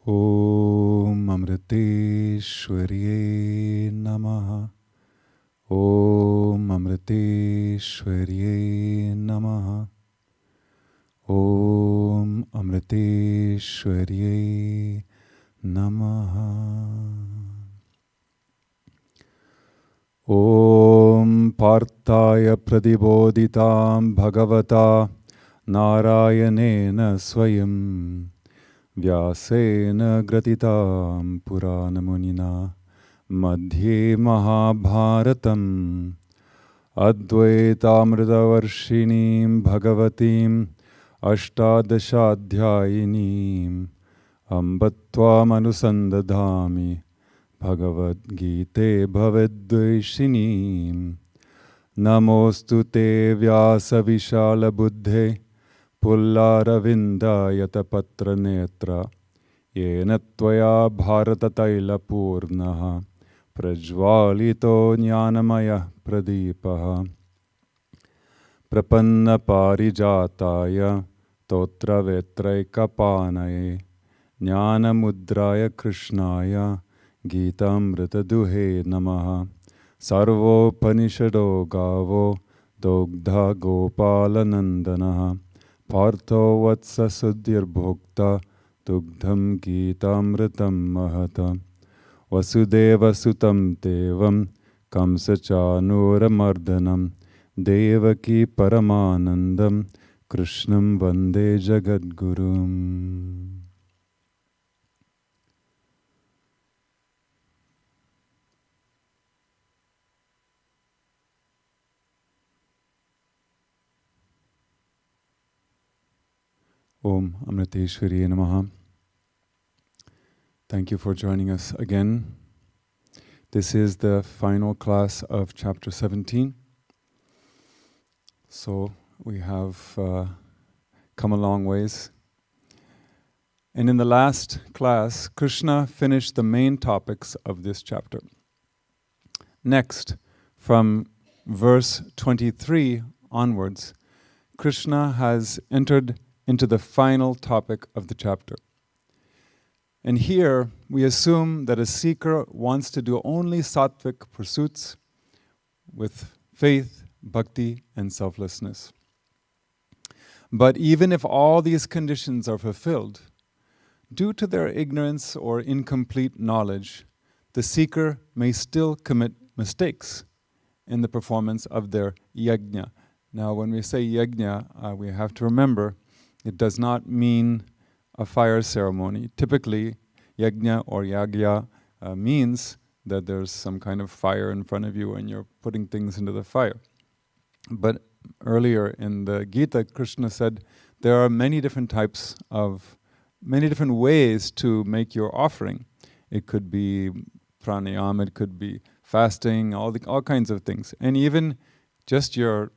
Om Amriteshwarye Namaha. Om Amriteshwarye Namaha. Om Amriteshwarye Namaha. Om Parthaya Pradibodhitam Bhagavata Narayanena Swayam Vyasena Gratitam Puranamunina Madhye Mahabharatam Advaitamritavarshinim Bhagavatim Ashtadashadhyayinim Ambatvam Anusandadhami Bhagavad Gita Bhavedvaishinim Namostu te Vyasa Vishala Buddhe Pullaravinda Yatapatra Netra Yena Tvaya Bharata Taila Purnaha Prajvalito Jnanamaya Pradipaha Prapanna Parijataya Totra Vetraika Panaye Jnana Mudraya Krishnaya Gitamrita Duhe Namaha Sarvo Panishado Gavo Dogdha Gopala Nandanaha Partho Vatsa Sudhir Bhokta Dugdham Gitamritam Mahata Vasudeva Sutam Devam Kamsachanura Mardanam Devaki Paramanandam Krishnam Vande Jagadgurum. Om Amriteshwarye Namaha. Thank you for joining us again. This is the final class of chapter 17. So we have come a long ways. And in the last class, Krishna finished the main topics of this chapter. Next, from verse 23 onwards, Krishna has entered into the final topic of the chapter. And here we assume that a seeker wants to do only sattvic pursuits with faith, bhakti, and selflessness. But even if all these conditions are fulfilled, due to their ignorance or incomplete knowledge, the seeker may still commit mistakes in the performance of their yajna. Now, when we say yajna, we have to remember it does not mean a fire ceremony. Typically, yajna or yagya means that there's some kind of fire in front of you and you're putting things into the fire. But earlier in the Gita, Krishna said there are many different ways to make your offering. It could be pranayama, it could be fasting, all kinds of things. And even just your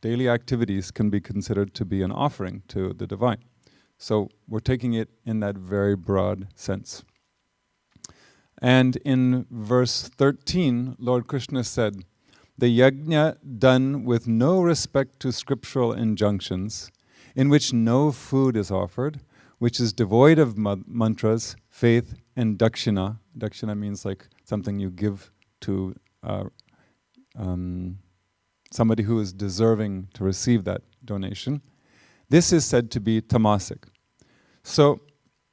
daily activities can be considered to be an offering to the divine. So we're taking it in that very broad sense. And in verse 13, Lord Krishna said, the yajna done with no respect to scriptural injunctions, in which no food is offered, which is devoid of mantras, faith, and dakshina. Dakshina means like something you give to somebody who is deserving to receive that donation. This is said to be tamasic. So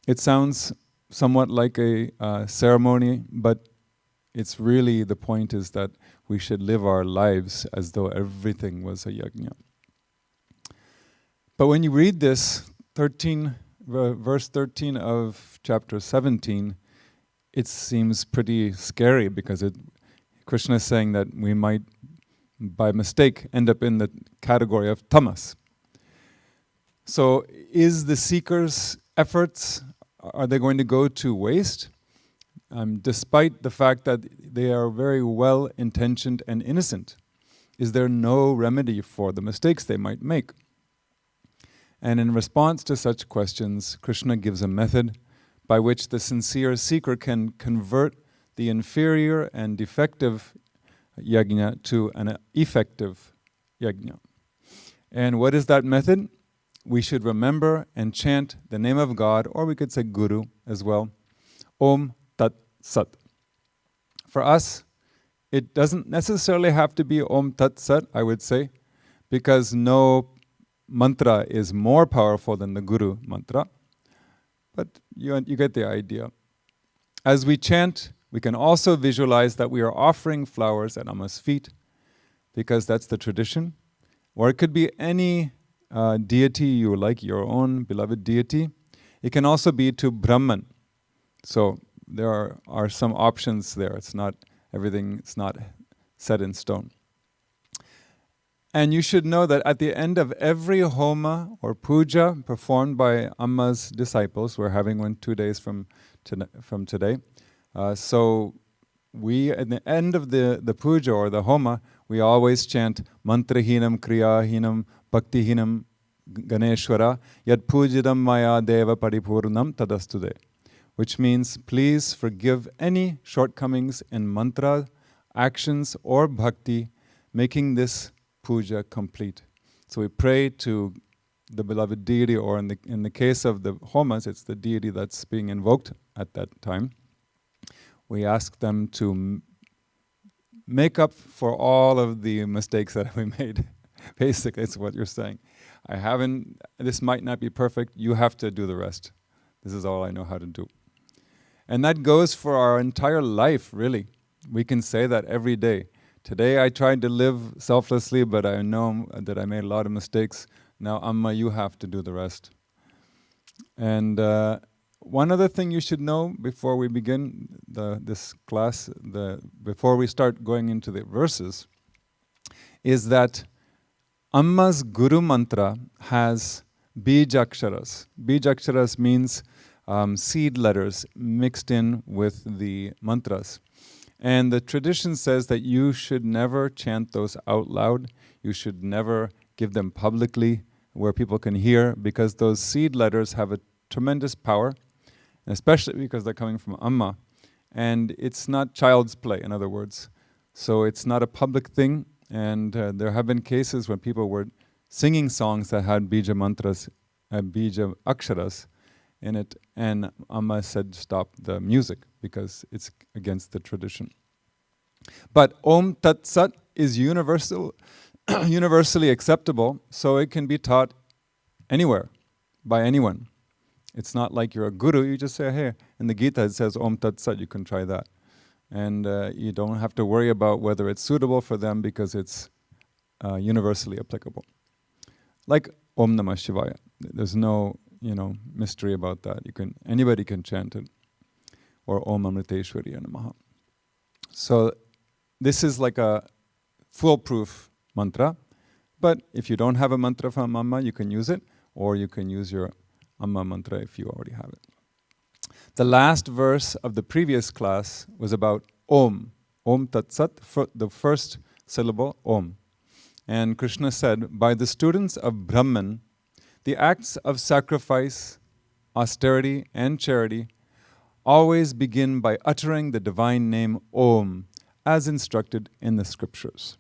it sounds somewhat like a ceremony, but it's really, the point is that we should live our lives as though everything was a yajna. But when you read this, verse 13 of chapter 17, it seems pretty scary because Krishna is saying that we might by mistake end up in the category of tamas. So is the seeker's efforts, are they going to go to waste? Despite the fact that they are very well-intentioned and innocent, is there no remedy for the mistakes they might make? And in response to such questions, Krishna gives a method by which the sincere seeker can convert the inferior and defective yajna to an effective yajna. And what is that method? We should remember and chant the name of God, or we could say Guru, as well. Om Tat Sat. For us, it doesn't necessarily have to be Om Tat Sat, I would say, because no mantra is more powerful than the Guru mantra. But you get the idea. As we chant, we can also visualize that we are offering flowers at Amma's feet, because that's the tradition. Or it could be any deity you like, your own beloved deity. It can also be to Brahman. So there are some options there. It's not everything, it's not set in stone. And you should know that at the end of every homa or puja performed by Amma's disciples, we're having one 2 days from today. So we, at the end of the puja or the homa, we always chant mantrahinam kriyahinam bhaktihinam ganeshwara yad pujidam maya deva paripurnam tadastude. Which means, please forgive any shortcomings in mantra, actions, or bhakti, making this puja complete. So we pray to the beloved deity, or in the case of the homas, it's the deity that's being invoked at that time. We ask them to make up for all of the mistakes that we made. Basically, it's what you're saying. This might not be perfect, you have to do the rest. This is all I know how to do. And that goes for our entire life, really. We can say that every day. Today I tried to live selflessly, but I know that I made a lot of mistakes. Now, Amma, you have to do the rest. And one other thing you should know before we begin this class, before we start going into the verses, is that Amma's Guru Mantra has bijaksharas. Bijaksharas means seed letters mixed in with the mantras. And the tradition says that you should never chant those out loud. You should never give them publicly where people can hear, because those seed letters have a tremendous power, especially because they're coming from Amma. And it's not child's play, in other words. So it's not a public thing. And there have been cases when people were singing songs that had bija mantras, bija aksharas in it, and Amma said stop the music because it's against the tradition. But Om Tat Sat is universally acceptable, so it can be taught anywhere, by anyone. It's not like you're a guru, you just say, hey, in the Gita it says Om Tat Sat, you can try that. And you don't have to worry about whether it's suitable for them because it's universally applicable. Like Om Namah Shivaya. There's no mystery about that. Anybody can chant it. Or Om Amriteshwariya Namaha. So this is like a foolproof mantra. But if you don't have a mantra from Amma, you can use it. Or you can use your Amma mantra if you already have it. The last verse of the previous class was about Om. Om Tat Sat, the first syllable, Om. And Krishna said, by the students of Brahman, the acts of sacrifice, austerity, and charity always begin by uttering the divine name Om, as instructed in the scriptures.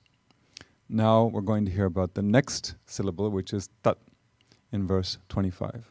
Now we're going to hear about the next syllable, which is Tat, in verse 25.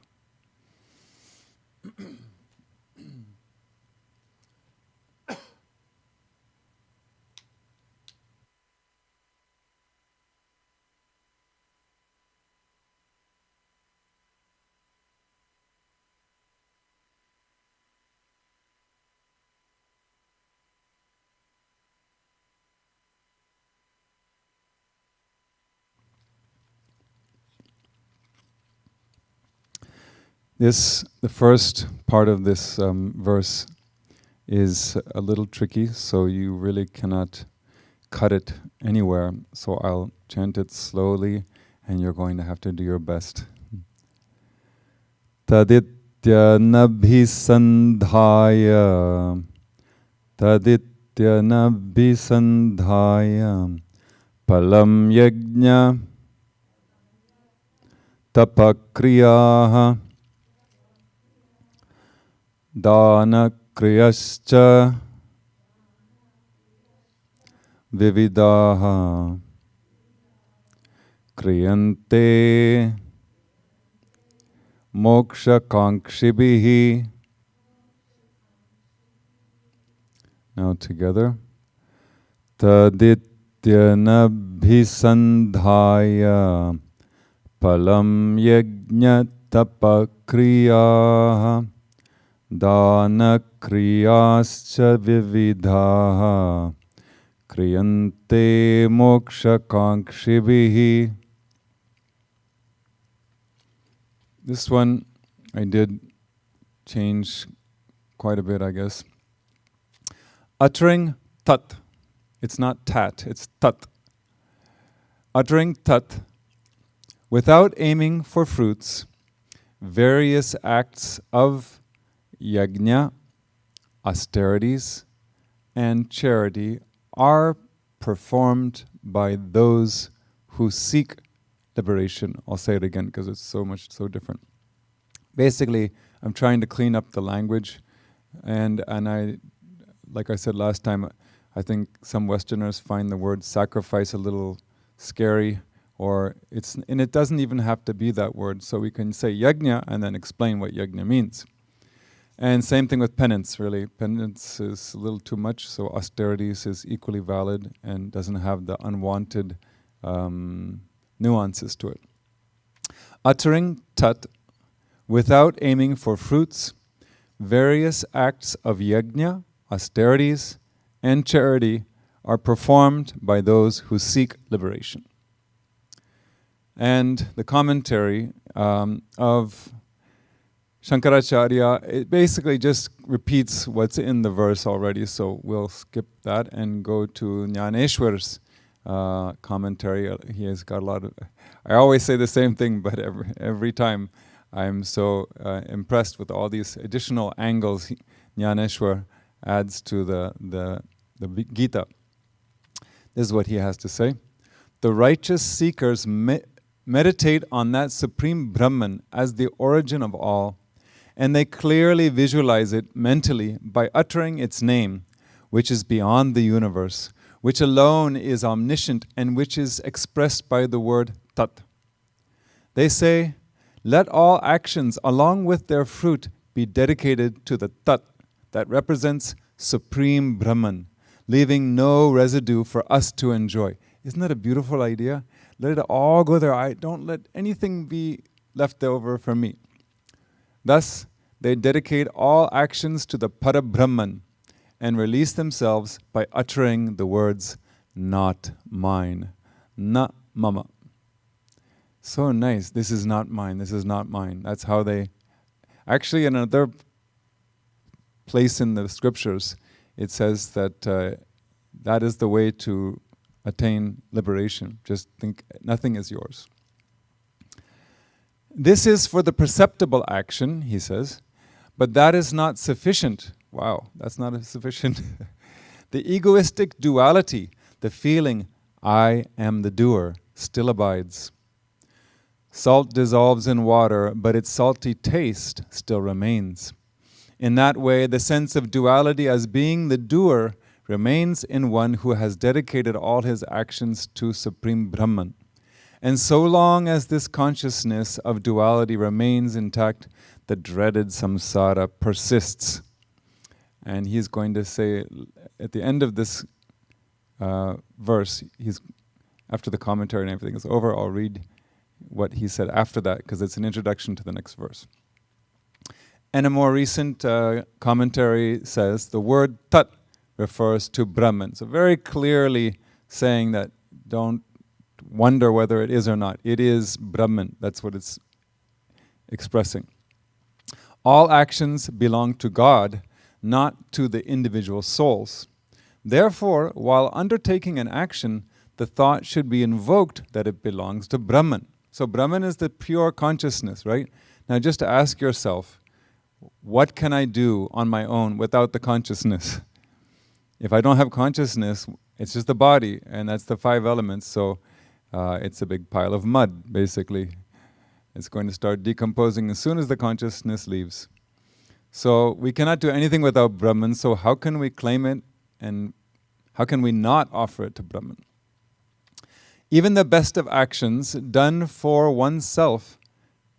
The first part of this verse is a little tricky, so you really cannot cut it anywhere. So I'll chant it slowly, and you're going to have to do your best. Taditya nabhisandhaya palam yajna tapakriyaha Dana kriyascha vividaha kriyante moksha kankshibhihi Now together. Tadityanabhisandhaya palam yajna tapakriyaha dana kriyascha vividhaha kriyante moksha kankshibhihi. This one I did change quite a bit, I guess. Uttering tat. It's not tat, it's tat. Uttering tat without aiming for fruits, various acts of yajna, austerities, and charity are performed by those who seek liberation. I'll say it again because it's so different. Basically, I'm trying to clean up the language, and I, like I said last time, I think some Westerners find the word sacrifice a little scary, and it doesn't even have to be that word. So we can say yajna and then explain what yajna means. And same thing with penance, really. Penance is a little too much, so austerities is equally valid and doesn't have the unwanted nuances to it. Uttering tat without aiming for fruits, various acts of yajna, austerities, and charity are performed by those who seek liberation. And the commentary of Shankaracharya, it basically just repeats what's in the verse already, so we'll skip that and go to Jnaneshwar's commentary. He has got a lot of... I always say the same thing, but every time I'm so impressed with all these additional angles Jnaneshwar adds to the Gita. This is what he has to say. The righteous seekers meditate on that supreme Brahman as the origin of all, and they clearly visualize it mentally by uttering its name, which is beyond the universe, which alone is omniscient and which is expressed by the word tat. They say, let all actions along with their fruit be dedicated to the tat that represents supreme Brahman, leaving no residue for us to enjoy. Isn't that a beautiful idea? Let it all go there. I don't let anything be left over for me. Thus, they dedicate all actions to the Parabrahman and release themselves by uttering the words, not mine, na mama. So nice. This is not mine. This is not mine. That's how they... Actually, in another place in the scriptures, it says that that is the way to attain liberation. Just think nothing is yours. This is for the perceptible action, he says, but that is not sufficient. Wow, that's not sufficient. The egoistic duality, the feeling, I am the doer, still abides. Salt dissolves in water, but its salty taste still remains. In that way, the sense of duality as being the doer remains in one who has dedicated all his actions to Supreme Brahman. And so long as this consciousness of duality remains intact, the dreaded samsara persists. And he's going to say, at the end of this verse, after the commentary and everything is over, I'll read what he said after that, because it's an introduction to the next verse. And a more recent commentary says, the word tat refers to Brahman. So very clearly saying that don't wonder whether it is or not. It is Brahman. That's what it's expressing. All actions belong to God, not to the individual souls. Therefore, while undertaking an action, the thought should be invoked that it belongs to Brahman. So Brahman is the pure consciousness, right? Now just ask yourself, what can I do on my own without the consciousness? If I don't have consciousness, it's just the body, and that's the 5 elements, so it's a big pile of mud, basically. It's going to start decomposing as soon as the consciousness leaves. So we cannot do anything without Brahman, so how can we claim it, and how can we not offer it to Brahman? Even the best of actions done for oneself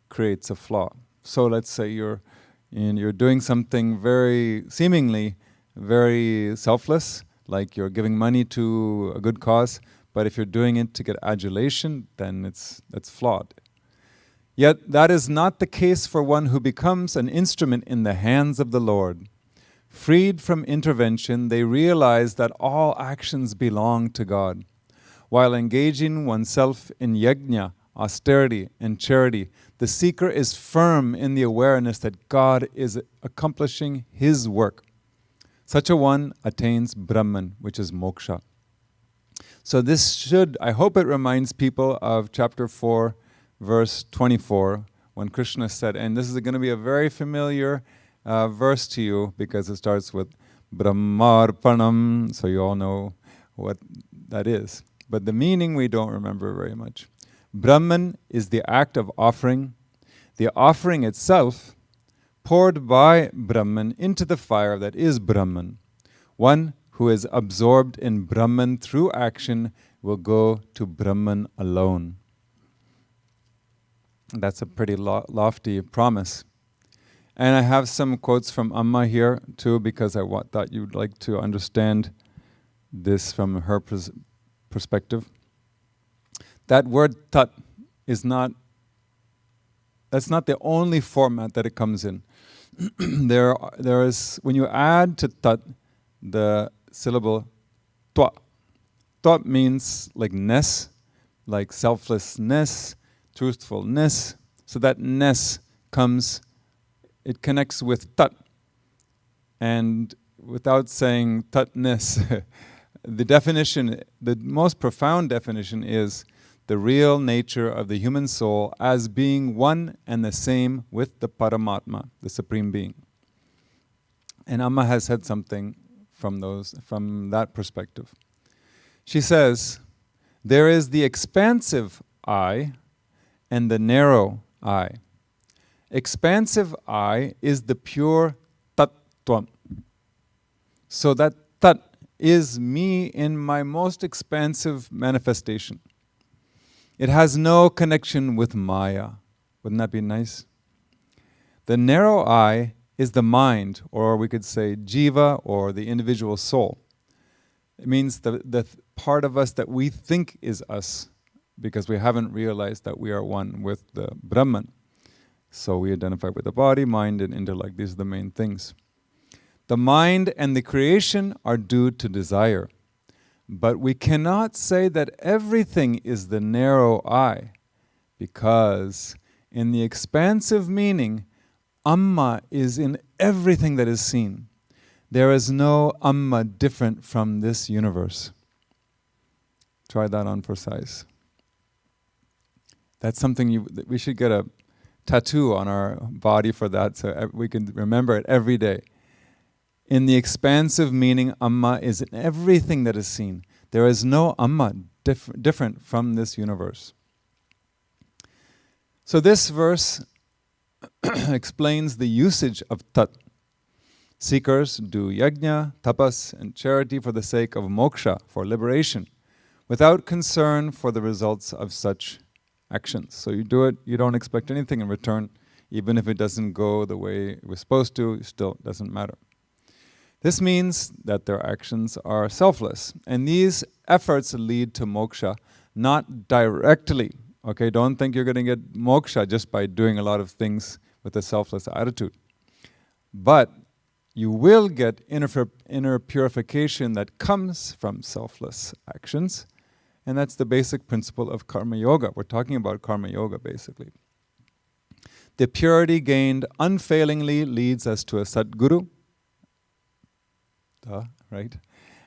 creates a flaw. So let's say you're doing something very seemingly very selfless, like you're giving money to a good cause, but if you're doing it to get adulation, then that's flawed. Yet that is not the case for one who becomes an instrument in the hands of the Lord. Freed from intervention, they realize that all actions belong to God. While engaging oneself in yajna, austerity, and charity, the seeker is firm in the awareness that God is accomplishing His work. Such a one attains Brahman, which is moksha. So this should, I hope it reminds people of chapter 4, verse 24, when Krishna said, and this is going to be a very familiar verse to you because it starts with Brahmarpanam, so you all know what that is. But the meaning we don't remember very much. Brahman is the act of offering. The offering itself poured by Brahman into the fire that is Brahman. One who is absorbed in Brahman through action will go to Brahman alone. That's a pretty lofty promise. And I have some quotes from Amma here too, because I thought you'd like to understand this from her perspective. That word tat is that's not the only format that it comes in. there is, when you add to tat the syllable twa. Twa means like ness, like selflessness, truthfulness. So that ness comes, it connects with tat. And without saying tatness, the definition, the most profound definition is the real nature of the human soul as being one and the same with the Paramatma, the Supreme Being. And Amma has said something from that perspective. She says, there is the expansive I and the narrow I. Expansive I is the pure Tattvam. So that Tat is me in my most expansive manifestation. It has no connection with Maya. Wouldn't that be nice? The narrow I is the mind, or we could say jiva, or the individual soul. It means the part of us that we think is us, because we haven't realized that we are one with the Brahman. So we identify with the body, mind, and intellect. These are the main things. The mind and the creation are due to desire. But we cannot say that everything is the narrow I, because in the expansive meaning, Amma is in everything that is seen. There is no Amma different from this universe. Try that on for size. That's something we should get a tattoo on our body for that, so we can remember it every day. In the expansive meaning, Amma is in everything that is seen. There is no Amma different from this universe. So this verse explains the usage of tat. Seekers do yajna, tapas, and charity for the sake of moksha, for liberation, without concern for the results of such actions. So you do it, you don't expect anything in return. Even if it doesn't go the way it was supposed to, it still doesn't matter. This means that their actions are selfless. And these efforts lead to moksha, not directly. Okay, don't think you're going to get moksha just by doing a lot of things with a selfless attitude. But you will get inner purification that comes from selfless actions. And that's the basic principle of karma yoga. We're talking about karma yoga, basically. The purity gained unfailingly leads us to a Sadguru, right?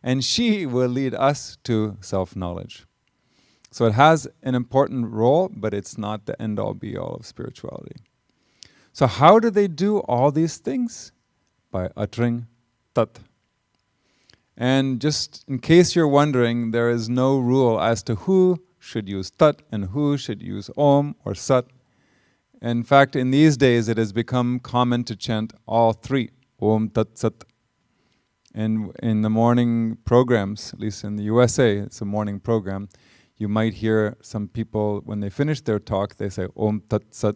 And she will lead us to self-knowledge. So it has an important role, but it's not the end-all be-all of spirituality. So how do they do all these things? By uttering tat. And just in case you're wondering, there is no rule as to who should use tat and who should use om or sat. In fact, in these days, it has become common to chant all three, om, tat, sat. And in the morning programs, at least in the USA, it's a morning program, you might hear some people, when they finish their talk, they say, om, tat, sat.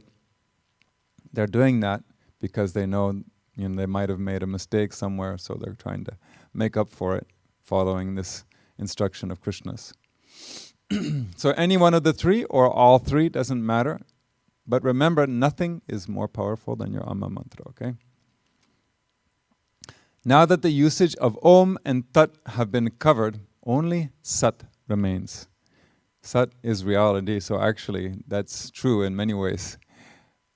They're doing that because they know They might have made a mistake somewhere, so they're trying to make up for it, following this instruction of Krishna's. So any one of the three, or all three, doesn't matter. But remember, nothing is more powerful than your Amma mantra, okay? Now that the usage of Om and Tat have been covered, only Sat remains. Sat is reality, so actually that's true in many ways.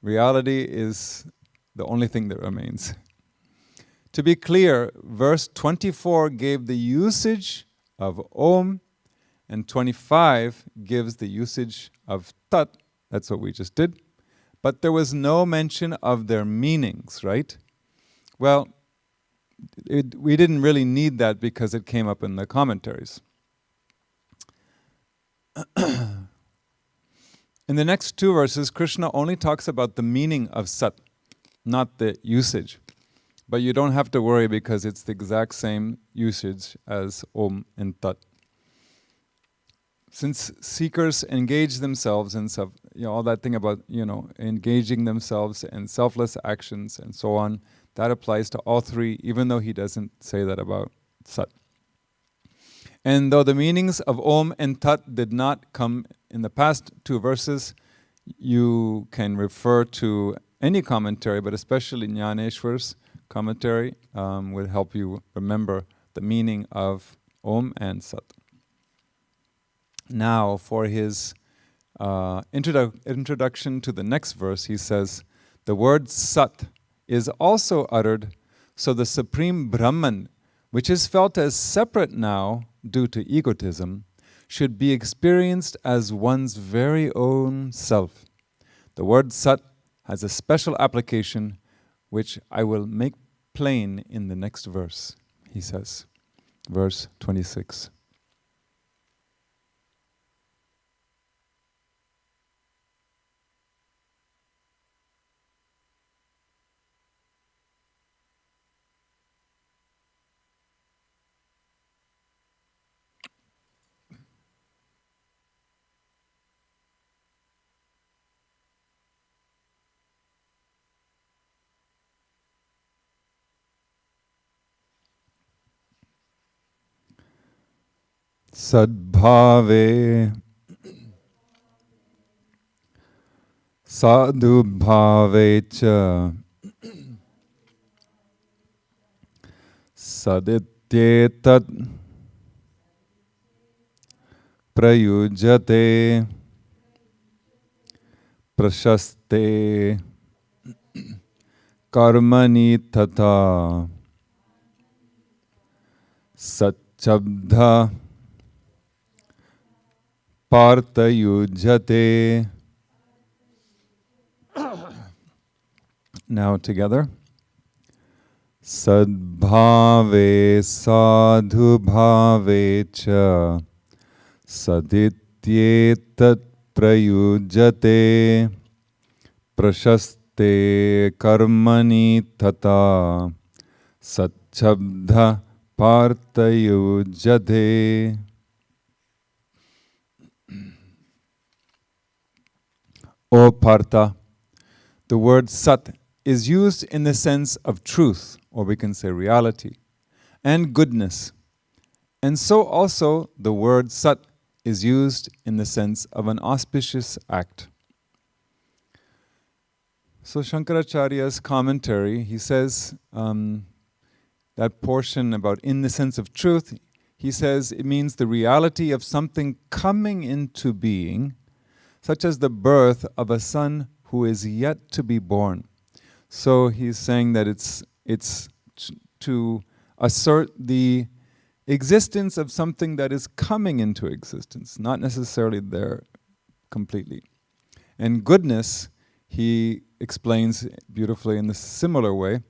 Reality is the only thing that remains. To be clear, verse 24 gave the usage of Om, and 25 gives the usage of Tat. That's what we just did. But there was no mention of their meanings, right? Well, we didn't really need that because it came up in the commentaries. In the next two verses, Krishna only talks about the meaning of Sat, not the usage. But you don't have to worry because it's the exact same usage as Om and Tat. Since seekers engage themselves in all that thing about engaging themselves in selfless actions and so on, that applies to all three, even though he doesn't say that about Sat. And though the meanings of Om and Tat did not come in the past two verses, you can refer to any commentary, but especially Jnaneshwar's commentary will help you remember the meaning of Om and Sat. Now, for his introduction to the next verse, he says, the word Sat is also uttered so the supreme Brahman, which is felt as separate now due to egotism, should be experienced as one's very own self. The word Sat has a special application which I will make plain in the next verse, he says. Verse 26. Sadbhave sadhubhave cha sadityetat prayujate prashaste karmani tata satchabdha partayujate. Now together. Sadbhave sadhubhave cha sadityetat prayujate prashaste karmani tata satchabdha partayujate. O Partha, the word Sat is used in the sense of truth, or we can say reality, and goodness. And so also the word Sat is used in the sense of an auspicious act. So Shankaracharya's commentary, he says that portion about in the sense of truth, he says it means the reality of something coming into being, such as the birth of a son who is yet to be born. So he's saying that it's to assert the existence of something that is coming into existence, not necessarily there completely. And goodness, he explains beautifully in a similar way.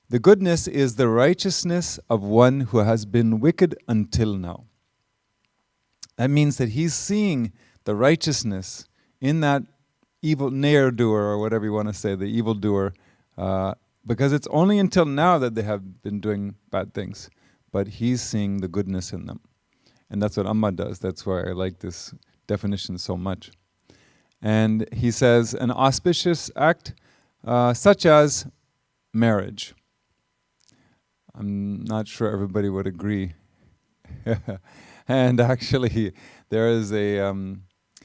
The goodness is the righteousness of one who has been wicked until now. That means that he's seeing the righteousness in that evil ne'er-doer, or whatever you want to say, the evildoer, because it's only until now that they have been doing bad things, but he's seeing the goodness in them. And that's what Amma does. That's why I like this definition so much. And he says, an auspicious act such as marriage. I'm not sure everybody would agree. And actually, there's a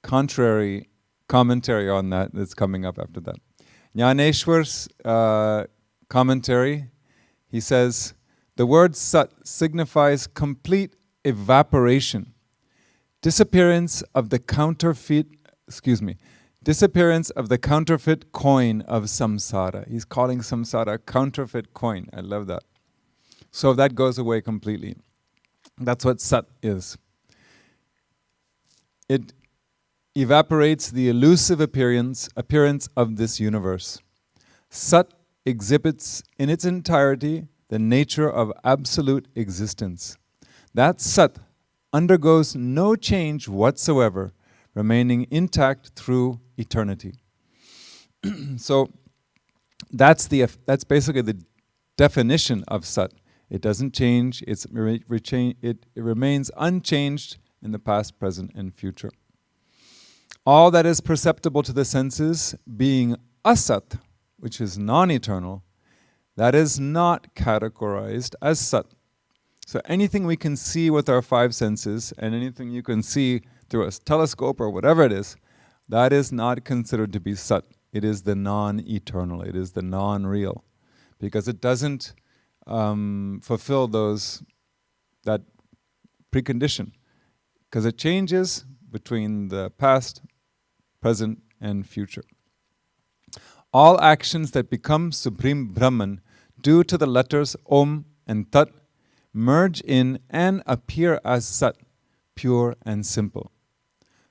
contrary commentary on that that's coming up after that. Jnaneshwar's commentary, he says, the word sat signifies complete evaporation, disappearance of the counterfeit coin of samsara. He's calling samsara a counterfeit coin. I love that. So that goes away completely. That's what sat is. It evaporates the elusive appearance of this universe. Sat exhibits in its entirety the nature of absolute existence. That sat undergoes no change whatsoever, remaining intact through eternity. So that's basically the definition of sat. It doesn't change, it remains unchanged in the past, present, and future. All that is perceptible to the senses being asat, which is non-eternal, that is not categorized as sat. So anything we can see with our five senses, and anything you can see through a telescope or whatever it is, that is not considered to be sat. It is the non-eternal, it is the non-real, because it doesn't fulfill that precondition, because it changes between the past, present, and future. All actions that become Supreme Brahman due to the letters Om and Tat merge in and appear as Sat, pure and simple.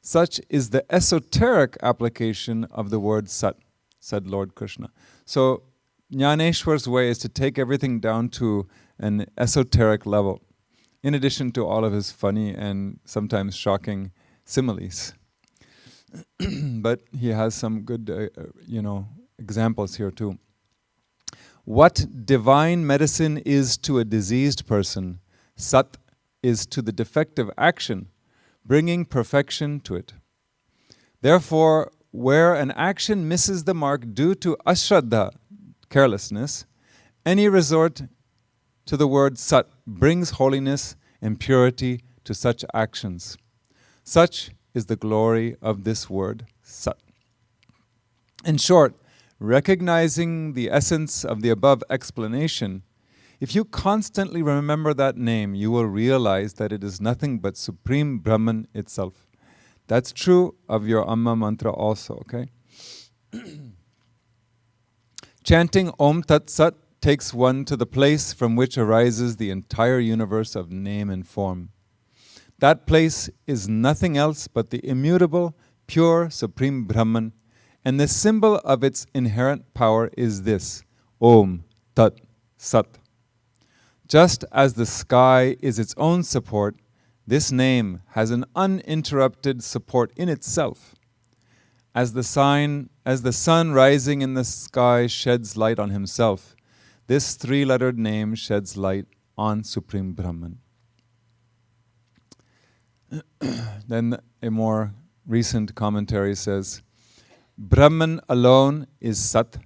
Such is the esoteric application of the word Sat, said Lord Krishna. So Jnaneshwar's way is to take everything down to an esoteric level, in addition to all of his funny and sometimes shocking similes. But he has some good, examples here too. What divine medicine is to a diseased person, Sat is to the defective action, bringing perfection to it. Therefore, where an action misses the mark due to ashraddha, carelessness, any resort to the word Sat brings holiness and purity to such actions. Such is the glory of this word Sat. In short, recognizing the essence of the above explanation, if you constantly remember that name, you will realize that it is nothing but Supreme Brahman itself. That's true of your Amma mantra also, okay? Chanting Om Tat Sat takes one to the place from which arises the entire universe of name and form. That place is nothing else but the immutable, pure, Supreme Brahman, and the symbol of its inherent power is this, Om Tat Sat. Just as the sky is its own support, this name has an uninterrupted support in itself. As the sun rising in the sky sheds light on himself, this three-lettered name sheds light on Supreme Brahman. Then a more recent commentary says, Brahman alone is Sat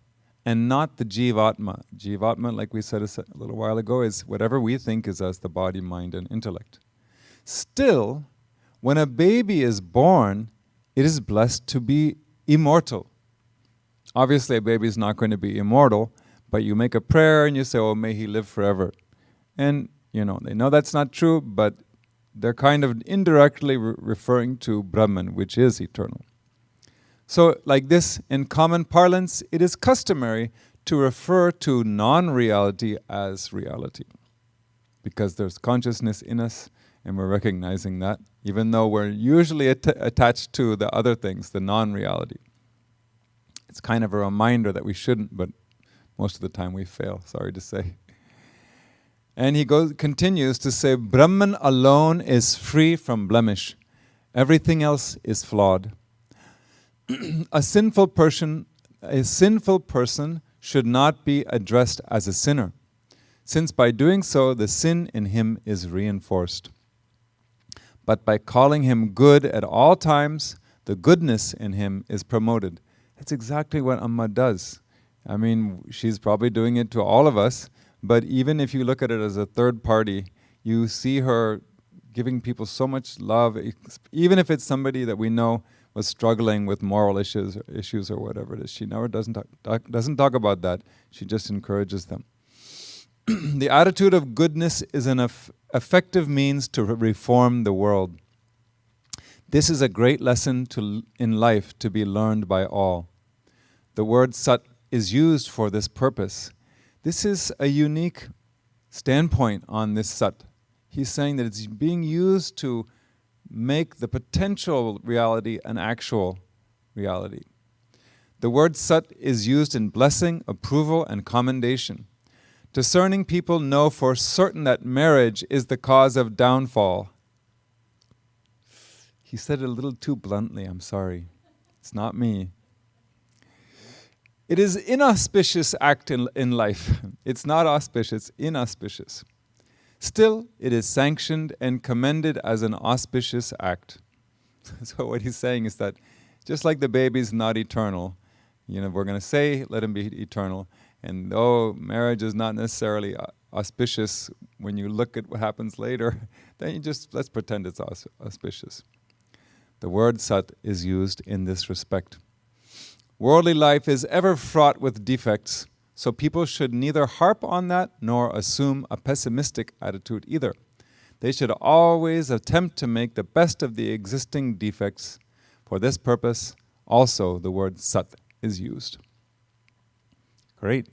and not the Jivatma. Jivatma, like we said a little while ago, is whatever we think is us, the body, mind, and intellect. Still, when a baby is born, it is blessed to be immortal. Obviously, a baby is not going to be immortal, but you make a prayer and you say, oh, may he live forever. And, they know that's not true, but they're kind of indirectly referring to Brahman, which is eternal. So, like this, in common parlance, it is customary to refer to non-reality as reality, because there's consciousness in us, and we're recognizing that, even though we're usually attached to the other things, the non-reality. It's kind of a reminder that we shouldn't, but most of the time we fail, sorry to say. And he continues to say, Brahman alone is free from blemish. Everything else is flawed. A sinful person should not be addressed as a sinner, since by doing so, the sin in him is reinforced. But by calling him good at all times, the goodness in him is promoted, That's exactly what Amma does. I mean, she's probably doing it to all of us, but even if you look at it as a third party, you see her giving people so much love, even if it's somebody that we know was struggling with moral issues or whatever it is. She never doesn't talk about that. She just encourages them. The attitude of goodness is an effective means to reform the world. This is a great lesson in life to be learned by all. The word sat is used for this purpose. This is a unique standpoint on this sat. He's saying that it's being used to make the potential reality an actual reality. The word sat is used in blessing, approval, and commendation. Discerning people know for certain that marriage is the cause of downfall. He said it a little too bluntly, I'm sorry. It's not me. It is inauspicious act in life. It's not auspicious, inauspicious. Still, it is sanctioned and commended as an auspicious act. So what he's saying is that just like the baby's not eternal, we're going to say, let him be eternal. And though marriage is not necessarily auspicious, when you look at what happens later, then let's pretend it's auspicious. The word sat is used in this respect. Worldly life is ever fraught with defects, so people should neither harp on that nor assume a pessimistic attitude either. They should always attempt to make the best of the existing defects. For this purpose, also the word sat is used. Great.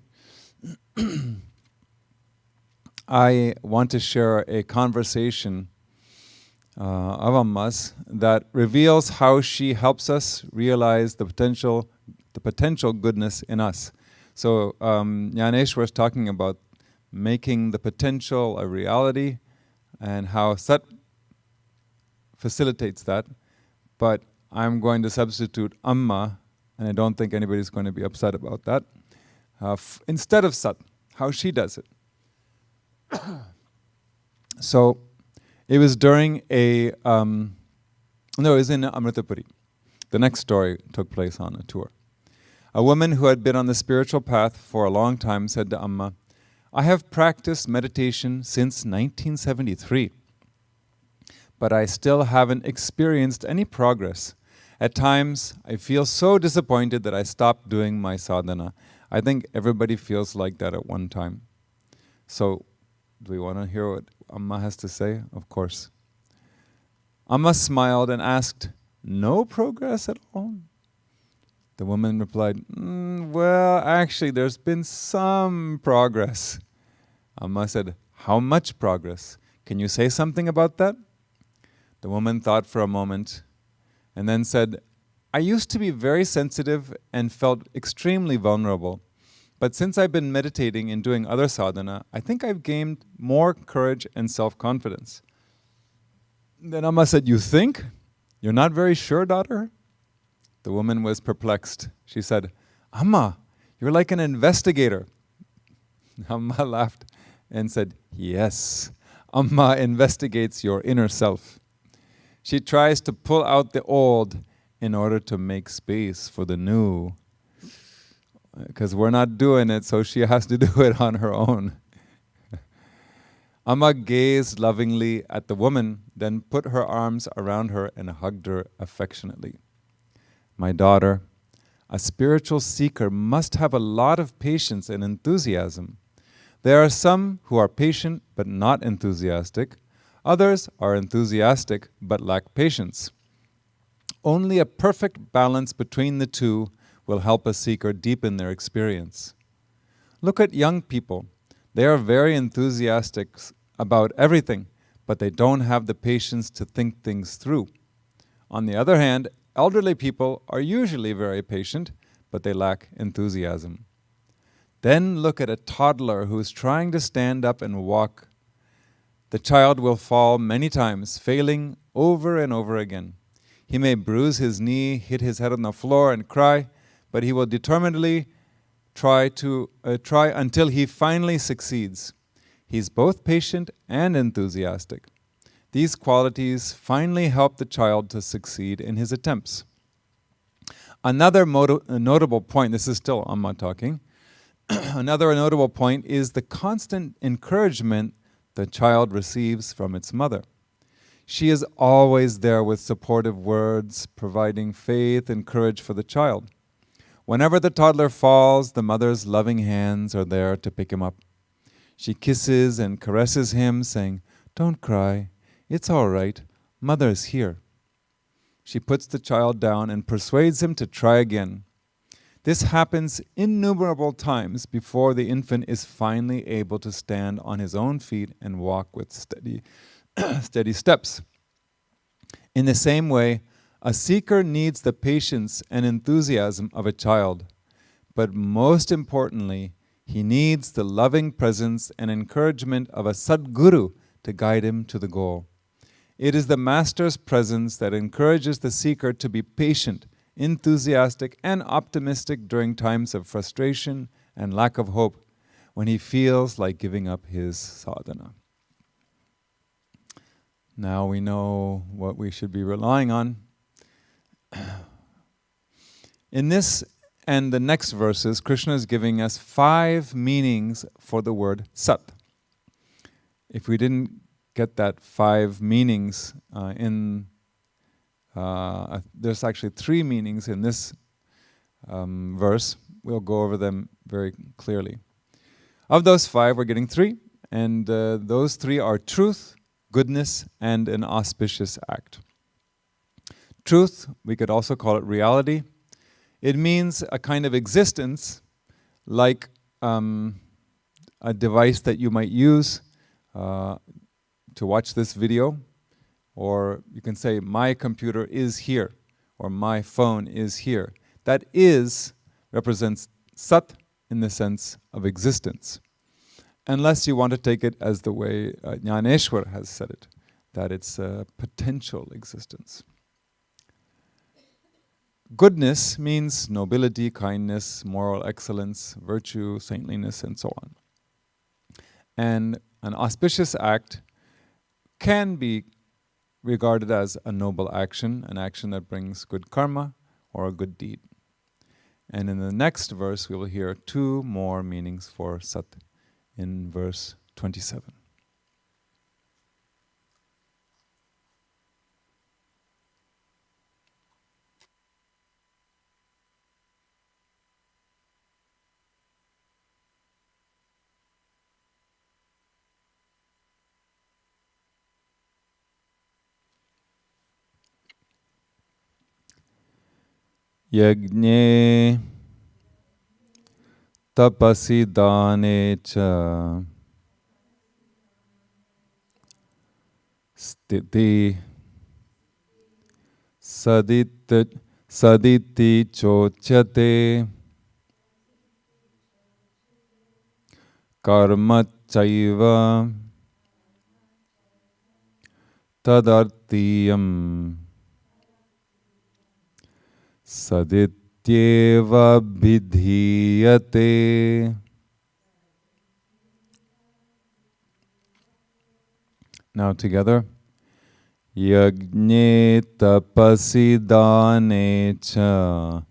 I want to share a conversation of Amma's that reveals how she helps us realize the potential goodness in us. So Jnaneshwar was talking about making the potential a reality and how Sat facilitates that. But I'm going to substitute Amma, and I don't think anybody's going to be upset about that, instead of Sat, how she does it. So it was during it was in Amritapuri. The next story took place on a tour. A woman who had been on the spiritual path for a long time said to Amma, "I have practiced meditation since 1973, but I still haven't experienced any progress. At times, I feel so disappointed that I stopped doing my sadhana." I think everybody feels like that at one time. So, do we want to hear what Amma has to say? Of course. Amma smiled and asked, "No progress at all?" The woman replied, "Well, actually, there's been some progress." Amma said, "How much progress? Can you say something about that?" The woman thought for a moment and then said, "I used to be very sensitive and felt extremely vulnerable. But since I've been meditating and doing other sadhana, I think I've gained more courage and self-confidence." Then Amma said, "You think? You're not very sure, daughter?" The woman was perplexed. She said, "Amma, you're like an investigator." Amma laughed and said, "Yes, Amma investigates your inner self. She tries to pull out the old in order to make space for the new. Because we're not doing it, so she has to do it on her own." Amma gazed lovingly at the woman, then put her arms around her and hugged her affectionately. "My daughter, a spiritual seeker must have a lot of patience and enthusiasm. There are some who are patient but not enthusiastic. Others are enthusiastic but lack patience. Only a perfect balance between the two will help a seeker deepen their experience. Look at young people. They are very enthusiastic about everything, but they don't have the patience to think things through. On the other hand, elderly people are usually very patient, but they lack enthusiasm. Then look at a toddler who is trying to stand up and walk. The child will fall many times, failing over and over again. He may bruise his knee, hit his head on the floor and cry, but he will determinedly try until he finally succeeds. He's both patient and enthusiastic. These qualities finally help the child to succeed in his attempts. Another notable point, this is still Amma talking, another notable point is the constant encouragement the child receives from its mother. She is always there with supportive words, providing faith and courage for the child. Whenever the toddler falls, the mother's loving hands are there to pick him up. She kisses and caresses him, saying, "Don't cry, it's all right, mother is here." She puts the child down and persuades him to try again. This happens innumerable times before the infant is finally able to stand on his own feet and walk with steady steps. In the same way, a seeker needs the patience and enthusiasm of a child, but most importantly, he needs the loving presence and encouragement of a Sadguru to guide him to the goal. It is the Master's presence that encourages the seeker to be patient, enthusiastic, and optimistic during times of frustration and lack of hope, when he feels like giving up his sadhana. Now we know what we should be relying on. In this and the next verses, Krishna is giving us 5 meanings for the word Sat. If we didn't get that 5 meanings there's actually 3 meanings in this verse. We'll go over them very clearly. Of those 5, we're getting 3, and those 3 are truth, goodness, and an auspicious act. Truth, we could also call it reality. It means a kind of existence, like a device that you might use to watch this video, or you can say, my computer is here, or my phone is here. That is represents Sat in the sense of existence. Unless you want to take it as the way Jnaneshwar has said it, that it's a potential existence. Goodness means nobility, kindness, moral excellence, virtue, saintliness, and so on. And an auspicious act can be regarded as a noble action, an action that brings good karma or a good deed. And in the next verse, we will hear 2 more meanings for Sat in verse 27. Yagne tapasi dane cha stiti saditi chochate karma chaiva tadartiyam Sadityeva bidhiyate. Now together. Yagne tapasi dane cha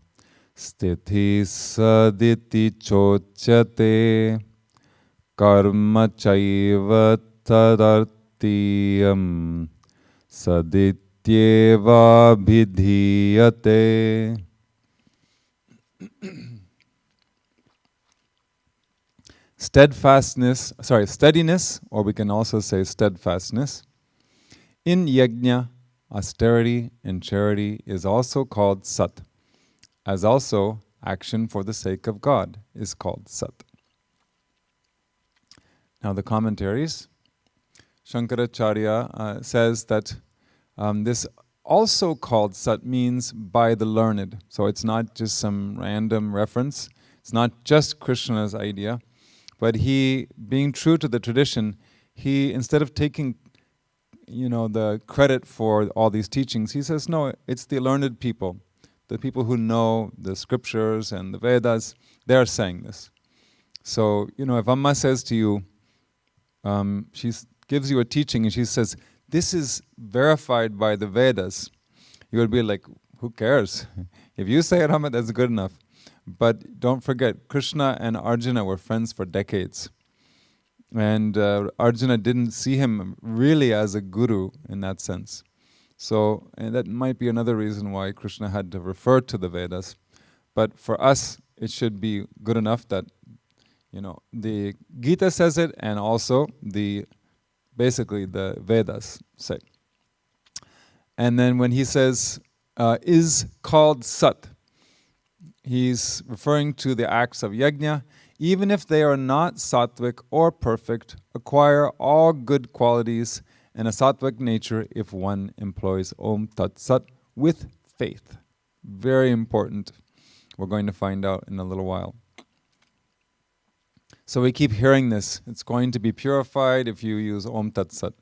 stithi saditi chochate karma chaiva tadartiyam sadit Tyeva bidhiyate. Steadiness, or we can also say steadfastness. In yajna, austerity and charity is also called Sat, as also action for the sake of God is called Sat. Now the commentaries. Shankaracharya says that this also called Sat means by the learned. So it's not just some random reference. It's not just Krishna's idea. But he, being true to the tradition, he, instead of taking, the credit for all these teachings, he says, no, it's the learned people. The people who know the scriptures and the Vedas, they're saying this. So, if Amma says to you, she gives you a teaching and she says, this is verified by the Vedas, you will be like, who cares? If you say Rama, that's good enough. But don't forget, Krishna and Arjuna were friends for decades. And Arjuna didn't see him really as a guru in that sense. So, and that might be another reason why Krishna had to refer to the Vedas. But for us, it should be good enough that, the Gita says it, and also basically the Vedas say. And then when he says, is called Sat, he's referring to the acts of yajna, even if they are not sattvic or perfect, acquire all good qualities and a sattvic nature if one employs Om Tat Sat with faith. Very important. We're going to find out in a little while. So we keep hearing this. It's going to be purified if you use Om Tat Sat.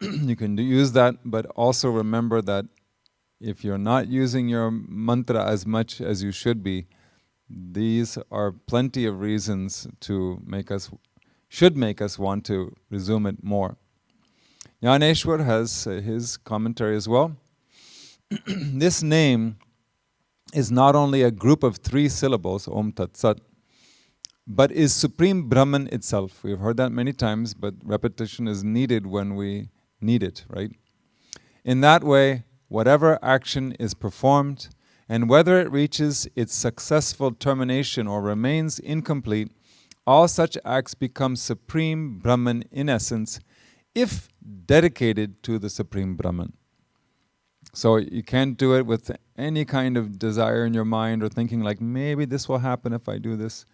You can use that, but also remember that if you're not using your mantra as much as you should be, these are plenty of reasons to should make us want to resume it more. Jnaneshwar has his commentary as well. This name is not only a group of 3 syllables, Om Tat Sat, but is Supreme Brahman itself. We've heard that many times, but repetition is needed when we need it, right? In that way, whatever action is performed, and whether it reaches its successful termination or remains incomplete, all such acts become Supreme Brahman in essence, if dedicated to the Supreme Brahman. So you can't do it with any kind of desire in your mind or thinking like, maybe this will happen if I do this.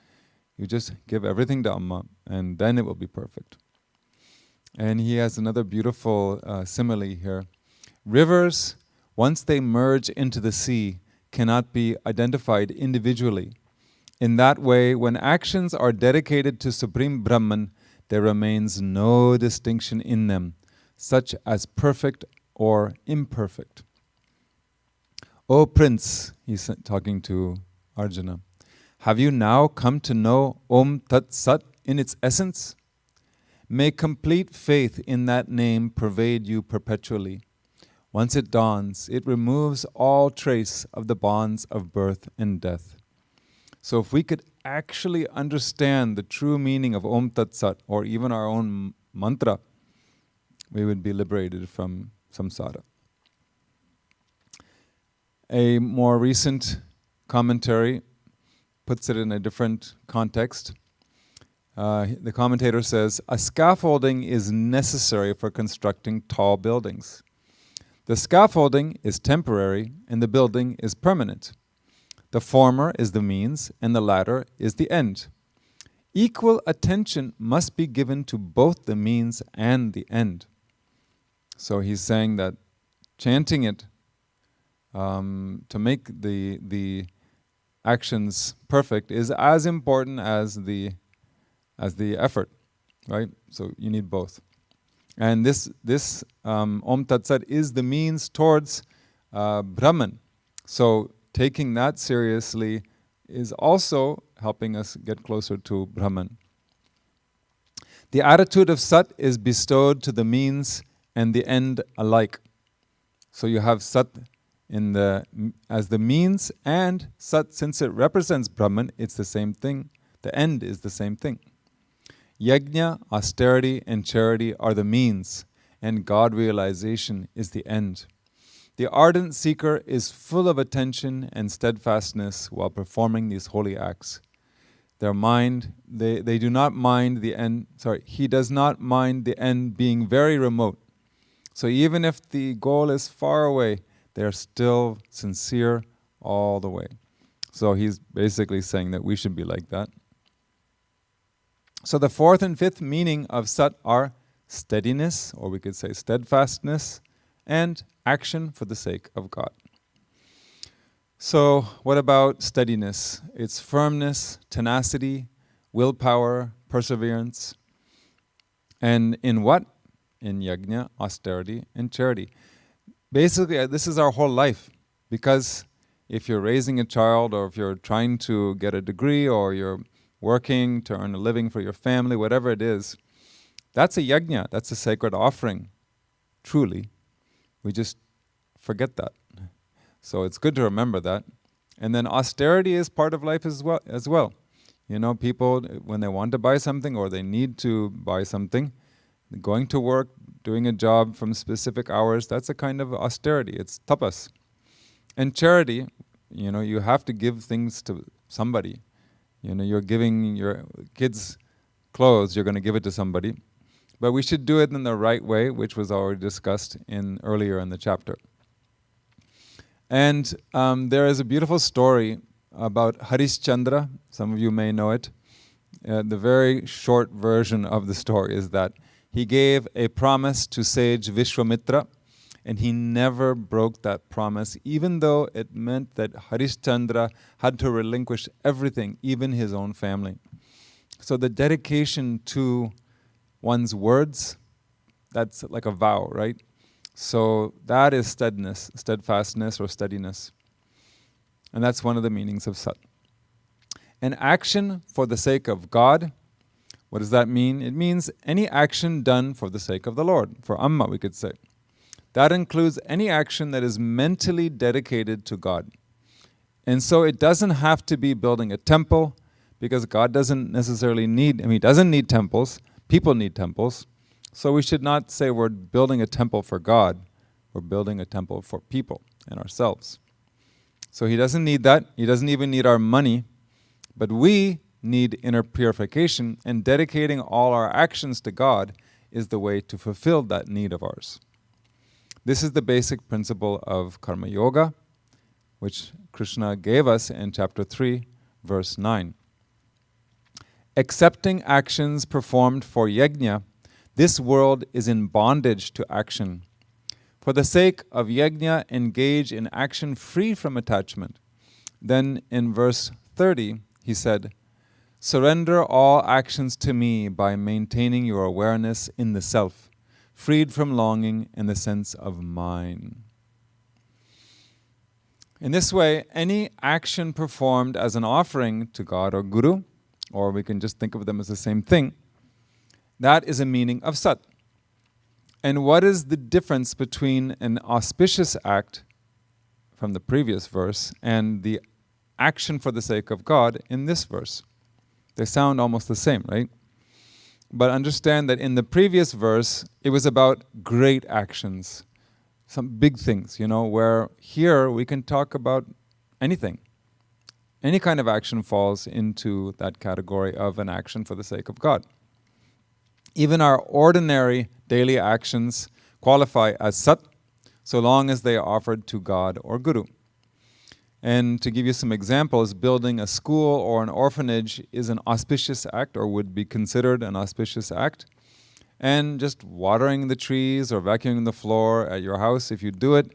You just give everything to Amma, and then it will be perfect. And he has another beautiful simile here. Rivers, once they merge into the sea, cannot be identified individually. In that way, when actions are dedicated to Supreme Brahman, there remains no distinction in them, such as perfect or imperfect. O Prince, he's talking to Arjuna, have you now come to know Om Tat Sat in its essence? May complete faith in that name pervade you perpetually. Once it dawns, it removes all trace of the bonds of birth and death. So if we could actually understand the true meaning of Om Tat Sat, or even our own mantra, we would be liberated from samsara. A more recent commentary puts it in a different context. The commentator says, a scaffolding is necessary for constructing tall buildings. The scaffolding is temporary and the building is permanent. The former is the means and the latter is the end. Equal attention must be given to both the means and the end. So he's saying that chanting it to make the actions perfect is as important as the effort, right? So you need both. And this Om Tat Sat is the means towards Brahman. So taking that seriously is also helping us get closer to Brahman. The attitude of Sat is bestowed to the means and the end alike. So you have Sat as the means, and Sat, since it represents Brahman, it's the same thing. The end is the same thing. Yajna, austerity, and charity are the means, and God realization is the end. The ardent seeker is full of attention and steadfastness while performing these holy acts. Their mind, they do not mind the end, he does not mind the end being very remote. So even if the goal is far away, they're still sincere all the way. So he's basically saying that we should be like that. So the fourth and fifth meaning of Sat are steadiness, or we could say steadfastness, and action for the sake of God. So what about steadiness? It's firmness, tenacity, willpower, perseverance. And in what? In yajna, austerity, and charity. Basically, this is our whole life, because if you're raising a child, or if you're trying to get a degree, or you're working to earn a living for your family, whatever it is, that's a yajna, that's a sacred offering, truly. We just forget that. So it's good to remember that. And then austerity is part of life as well. You know, people, when they want to buy something or they need to buy something, going to work, doing a job from specific hours, that's a kind of austerity. It's tapas. And charity, you know, you have to give things to somebody. You know, you're giving your kids clothes, you're going to give it to somebody. But we should do it in the right way, which was already discussed earlier in the chapter. And there is a beautiful story about Harishchandra. Some of you may know it. The very short version of the story is that he gave a promise to sage Vishwamitra, and he never broke that promise, even though it meant that Harishchandra had to relinquish everything, even his own family. So the dedication to one's words, that's like a vow, right? So that is steadfastness or steadiness. And that's one of the meanings of Sat. An action for the sake of God, what does that mean? It means any action done for the sake of the Lord, for Amma we could say. That includes any action that is mentally dedicated to God. And so it doesn't have to be building a temple, because God doesn't necessarily need, He doesn't need temples, people need temples. So we should not say we're building a temple for God, we're building a temple for people and ourselves. So He doesn't need that, He doesn't even need our money, but we need inner purification, and dedicating all our actions to God is the way to fulfill that need of ours. This is the basic principle of Karma Yoga, which Krishna gave us in chapter 3, verse 9. Accepting actions performed for yajna, this world is in bondage to action. For the sake of yajna, engage in action free from attachment. Then in verse 30, he said, surrender all actions to me by maintaining your awareness in the self, freed from longing and the sense of mine. In this way, any action performed as an offering to God or Guru, or we can just think of them as the same thing, that is a meaning of Sat. And what is the difference between an auspicious act from the previous verse and the action for the sake of God in this verse? They sound almost the same, right? But understand that in the previous verse, it was about great actions, some big things, you know, where here we can talk about anything. Any kind of action falls into that category of an action for the sake of God. Even our ordinary daily actions qualify as Sat, so long as they are offered to God or Guru. And to give you some examples, building a school or an orphanage is an auspicious act, or would be considered an auspicious act. And just watering the trees or vacuuming the floor at your house, if you do it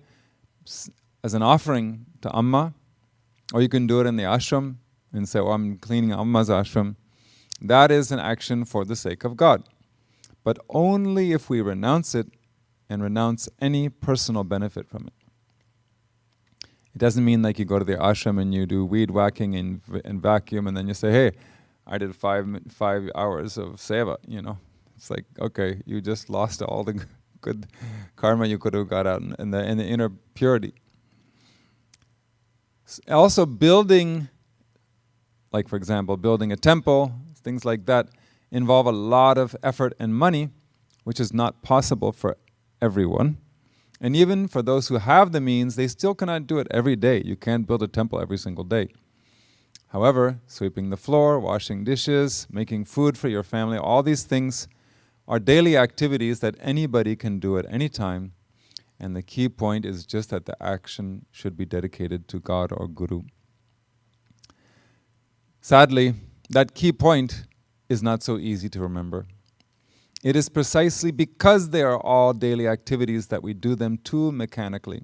as an offering to Amma, or you can do it in the ashram and say, oh, I'm cleaning Amma's ashram, that is an action for the sake of God. But only if we renounce it and renounce any personal benefit from it. It doesn't mean like you go to the ashram and you do weed whacking and vacuum and then you say, hey, I did 5 hours of seva, you know. It's like, okay, you just lost all the good karma you could have got out in the inner purity. Also building, like for example, building a temple, things like that, involve a lot of effort and money, which is not possible for everyone. And even for those who have the means, they still cannot do it every day. You can't build a temple every single day. However, sweeping the floor, washing dishes, making food for your family, all these things are daily activities that anybody can do at any time. And the key point is just that the action should be dedicated to God or Guru. Sadly, that key point is not so easy to remember. It is precisely because they are all daily activities that we do them too mechanically.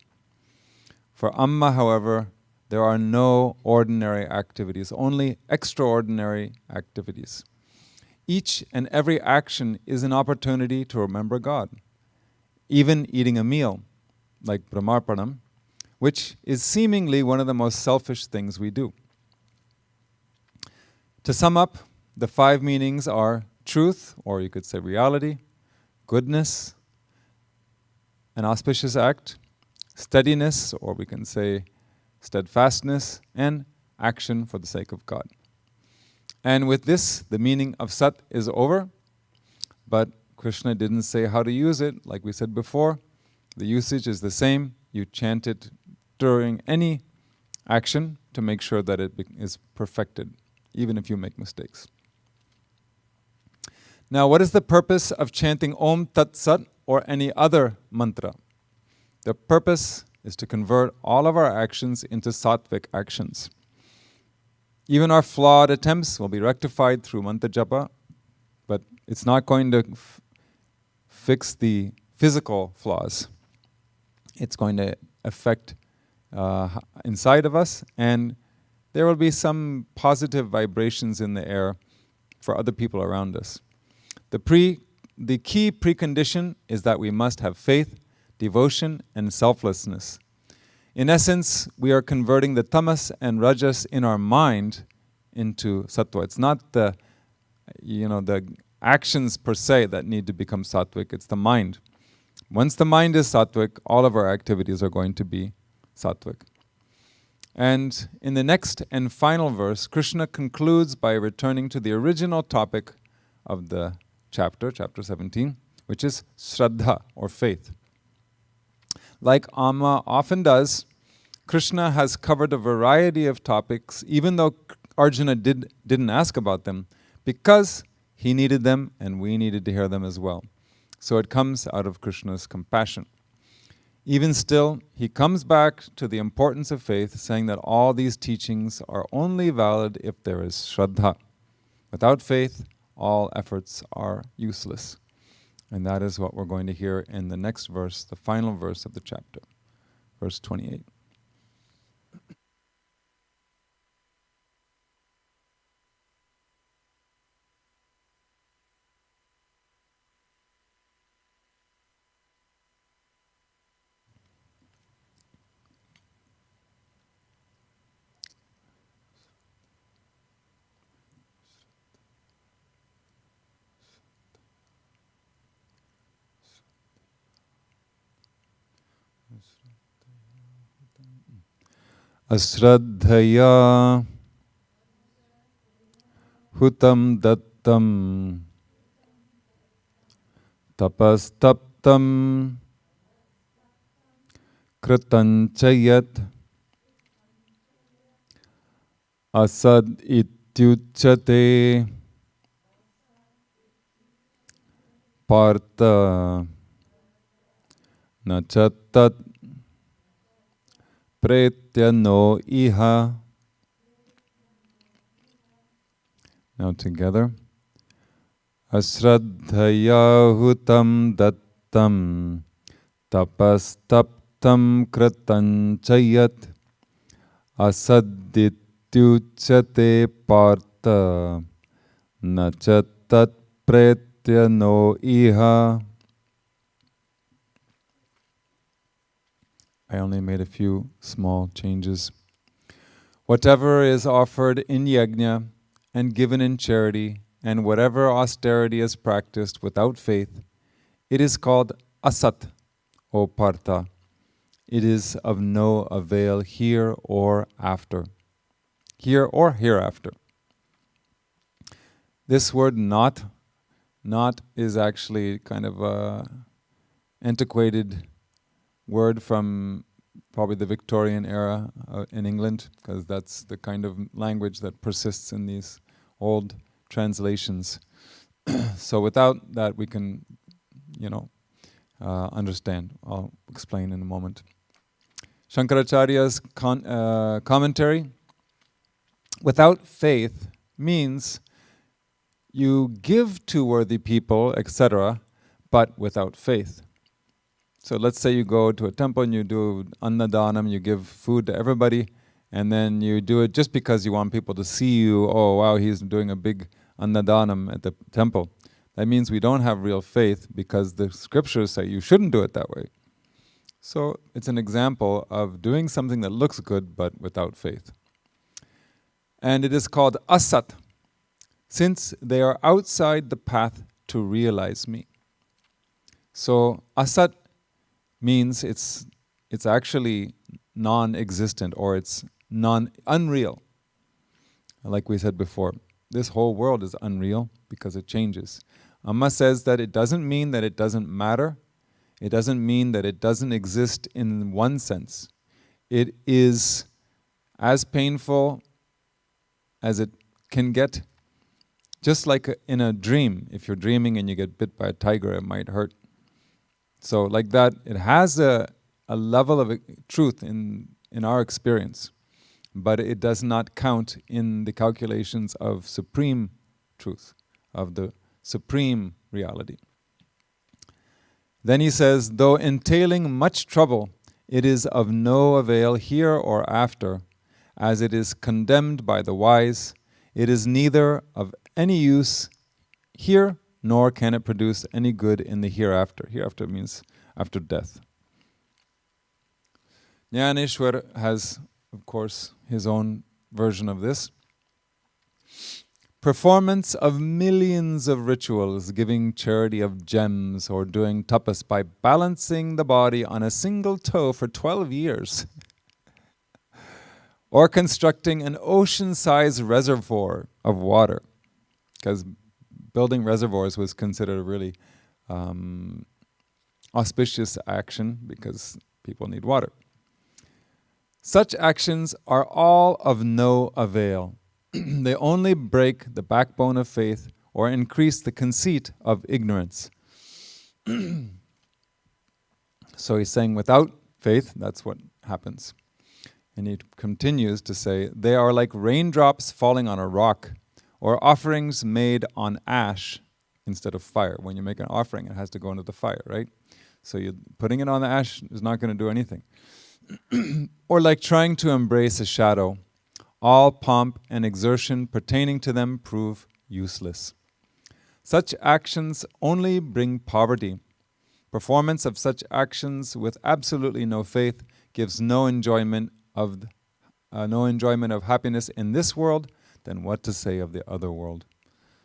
For Amma, however, there are no ordinary activities, only extraordinary activities. Each and every action is an opportunity to remember God. Even eating a meal, like Brahmarpanam, which is seemingly one of the most selfish things we do. To sum up, the 5 meanings are truth, or you could say reality, goodness, an auspicious act, steadiness, or we can say steadfastness, and action for the sake of God. And with this, the meaning of Sat is over, but Krishna didn't say how to use it. Like we said before, the usage is the same. You chant it during any action to make sure that it is perfected, even if you make mistakes. Now, what is the purpose of chanting Om Tat Sat or any other mantra? The purpose is to convert all of our actions into sattvic actions. Even our flawed attempts will be rectified through mantra japa, but it's not going to fix the physical flaws. It's going to affect inside of us, and there will be some positive vibrations in the air for other people around us. The key precondition is that we must have faith, devotion, and selflessness. In essence, we are converting the tamas and rajas in our mind into sattva. It's not the actions per se that need to become sattvic, it's the mind. Once the mind is sattvic, all of our activities are going to be sattvic. And in the next and final verse, Krishna concludes by returning to the original topic of the chapter 17, which is Shraddha, or faith. Like Amma often does, Krishna has covered a variety of topics, even though Arjuna didn't ask about them, because he needed them and we needed to hear them as well. So it comes out of Krishna's compassion. Even still, he comes back to the importance of faith, saying that all these teachings are only valid if there is Shraddha. Without faith, all efforts are useless. And that is what we're going to hear in the next verse, the final verse of the chapter, verse 28. Asraddhaya hutam dattam tapastaptam kritanchayat asad ityuchate partha nachatat pretya no iha. Now together. Asraddhaya hutam dattam tapastaptam kratanchayat asaddityuchate partha nachatat pretya no iha. I only made a few small changes. Whatever is offered in yajna and given in charity, and whatever austerity is practiced without faith, it is called asat, O Partha. It is of no avail here or after. Here or hereafter. This word not is actually kind of a antiquated word from probably the Victorian era in England, because that's the kind of language that persists in these old translations. So without that we can, understand. I'll explain in a moment. Shankaracharya's commentary, without faith means you give to worthy people, etc., but without faith. So let's say you go to a temple and you do annadanam, you give food to everybody, and then you do it just because you want people to see you. Oh wow, he's doing a big annadanam at the temple. That means we don't have real faith, because the scriptures say you shouldn't do it that way. So it's an example of doing something that looks good but without faith. And it is called asat, since they are outside the path to realize me. So asat means it's actually non-existent or it's unreal. Like we said before, this whole world is unreal because it changes. Amma says that it doesn't mean that it doesn't matter. It doesn't mean that it doesn't exist in one sense. It is as painful as it can get. Just like in a dream, if you're dreaming and you get bit by a tiger, it might hurt. So like that, it has a level of truth in our experience, but it does not count in the calculations of supreme truth, of the supreme reality. Then he says, though entailing much trouble, it is of no avail here or after, as it is condemned by the wise. It is neither of any use here, nor can it produce any good in the hereafter. Hereafter means after death. Jnaneshwar has, of course, his own version of this. Performance of millions of rituals, giving charity of gems, or doing tapas by balancing the body on a single toe for 12 years, or constructing an ocean-sized reservoir of water, because building reservoirs was considered a really auspicious action because people need water. Such actions are all of no avail. They only break the backbone of faith or increase the conceit of ignorance. So he's saying without faith, that's what happens. And he continues to say, they are like raindrops falling on a rock, or offerings made on ash instead of fire. When you make an offering, it has to go into the fire, right? So you're putting it on the ash is not going to do anything. Or like trying to embrace a shadow. All pomp and exertion pertaining to them prove useless. Such actions only bring poverty. Performance of such actions with absolutely no faith gives no enjoyment of happiness in this world. Then what to say of the other world?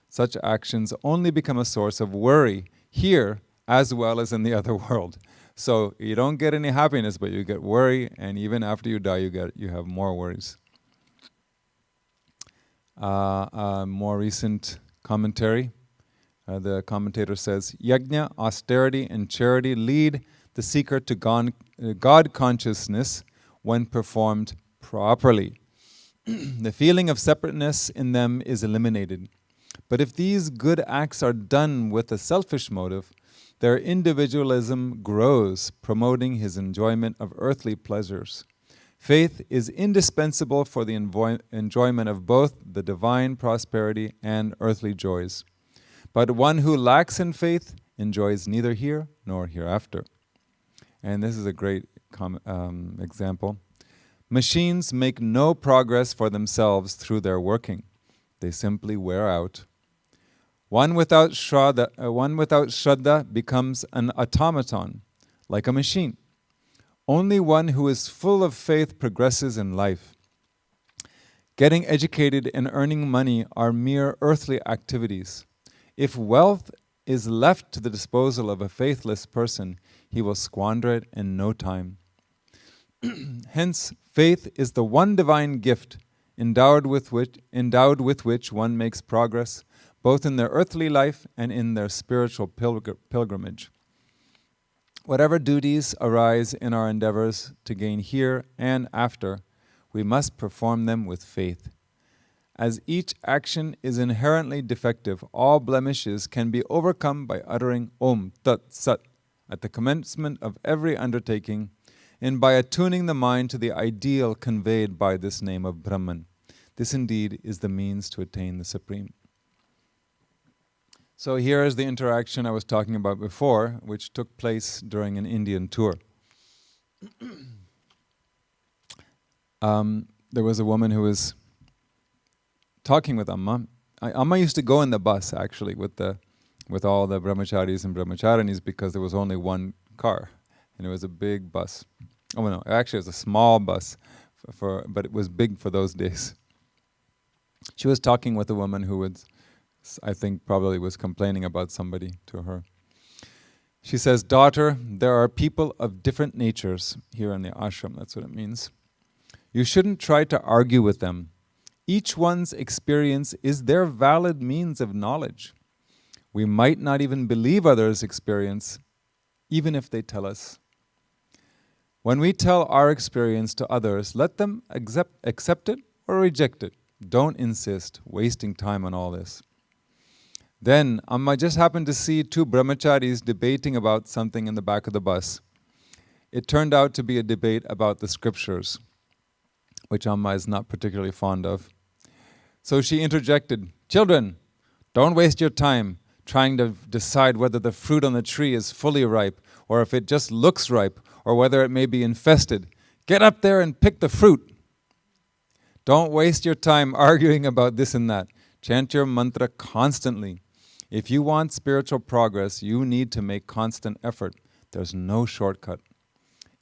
Such actions only become a source of worry here as well as in the other world. So you don't get any happiness, but you get worry, and even after you die, you have more worries. A more recent commentary, the commentator says, Yajna, austerity, and charity lead the seeker to God consciousness when performed properly. The feeling of separateness in them is eliminated. But if these good acts are done with a selfish motive, their individualism grows, promoting his enjoyment of earthly pleasures. Faith is indispensable for the enjoyment of both the divine prosperity and earthly joys. But one who lacks in faith enjoys neither here nor hereafter. And this is a great example. Machines make no progress for themselves through their working. They simply wear out. One without Shraddha becomes an automaton, like a machine. Only one who is full of faith progresses in life. Getting educated and earning money are mere earthly activities. If wealth is left to the disposal of a faithless person, he will squander it in no time. Hence, faith is the one divine gift endowed with which one makes progress, both in their earthly life and in their spiritual pilgrimage. Whatever duties arise in our endeavors to gain here and after, we must perform them with faith. As each action is inherently defective, all blemishes can be overcome by uttering Om Tat Sat at the commencement of every undertaking, and by attuning the mind to the ideal conveyed by this name of Brahman. This indeed is the means to attain the Supreme. So here is the interaction I was talking about before, which took place during an Indian tour. There was a woman who was talking with Amma. Amma used to go in the bus, actually, with all the brahmacharis and brahmacharinis, because there was only one car, and it was a big bus. Oh no, actually it was a small bus, but it was big for those days. She was talking with a woman who I think probably was complaining about somebody to her. She says, "Daughter, there are people of different natures here in the ashram." That's what it means. "You shouldn't try to argue with them. Each one's experience is their valid means of knowledge. We might not even believe others' experience, even if they tell us. When we tell our experience to others, let them accept it or reject it. Don't insist, wasting time on all this." Then Amma just happened to see two brahmacharis debating about something in the back of the bus. It turned out to be a debate about the scriptures, which Amma is not particularly fond of. So she interjected, "Children, don't waste your time trying to decide whether the fruit on the tree is fully ripe, or if it just looks ripe, or whether it may be infested. Get up there and pick the fruit. Don't waste your time arguing about this and that. Chant your mantra constantly. If you want spiritual progress, you need to make constant effort. There's no shortcut.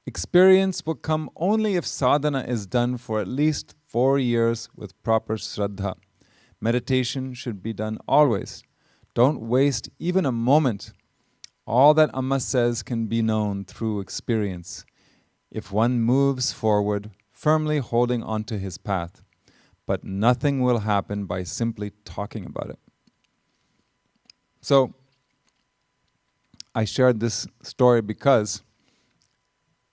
Experience will come only if sadhana is done for at least 4 years with proper shraddha. Meditation should be done always. Don't waste even a moment. All that Amma says can be known through experience, if one moves forward, firmly holding onto his path. But nothing will happen by simply talking about it." So, I shared this story because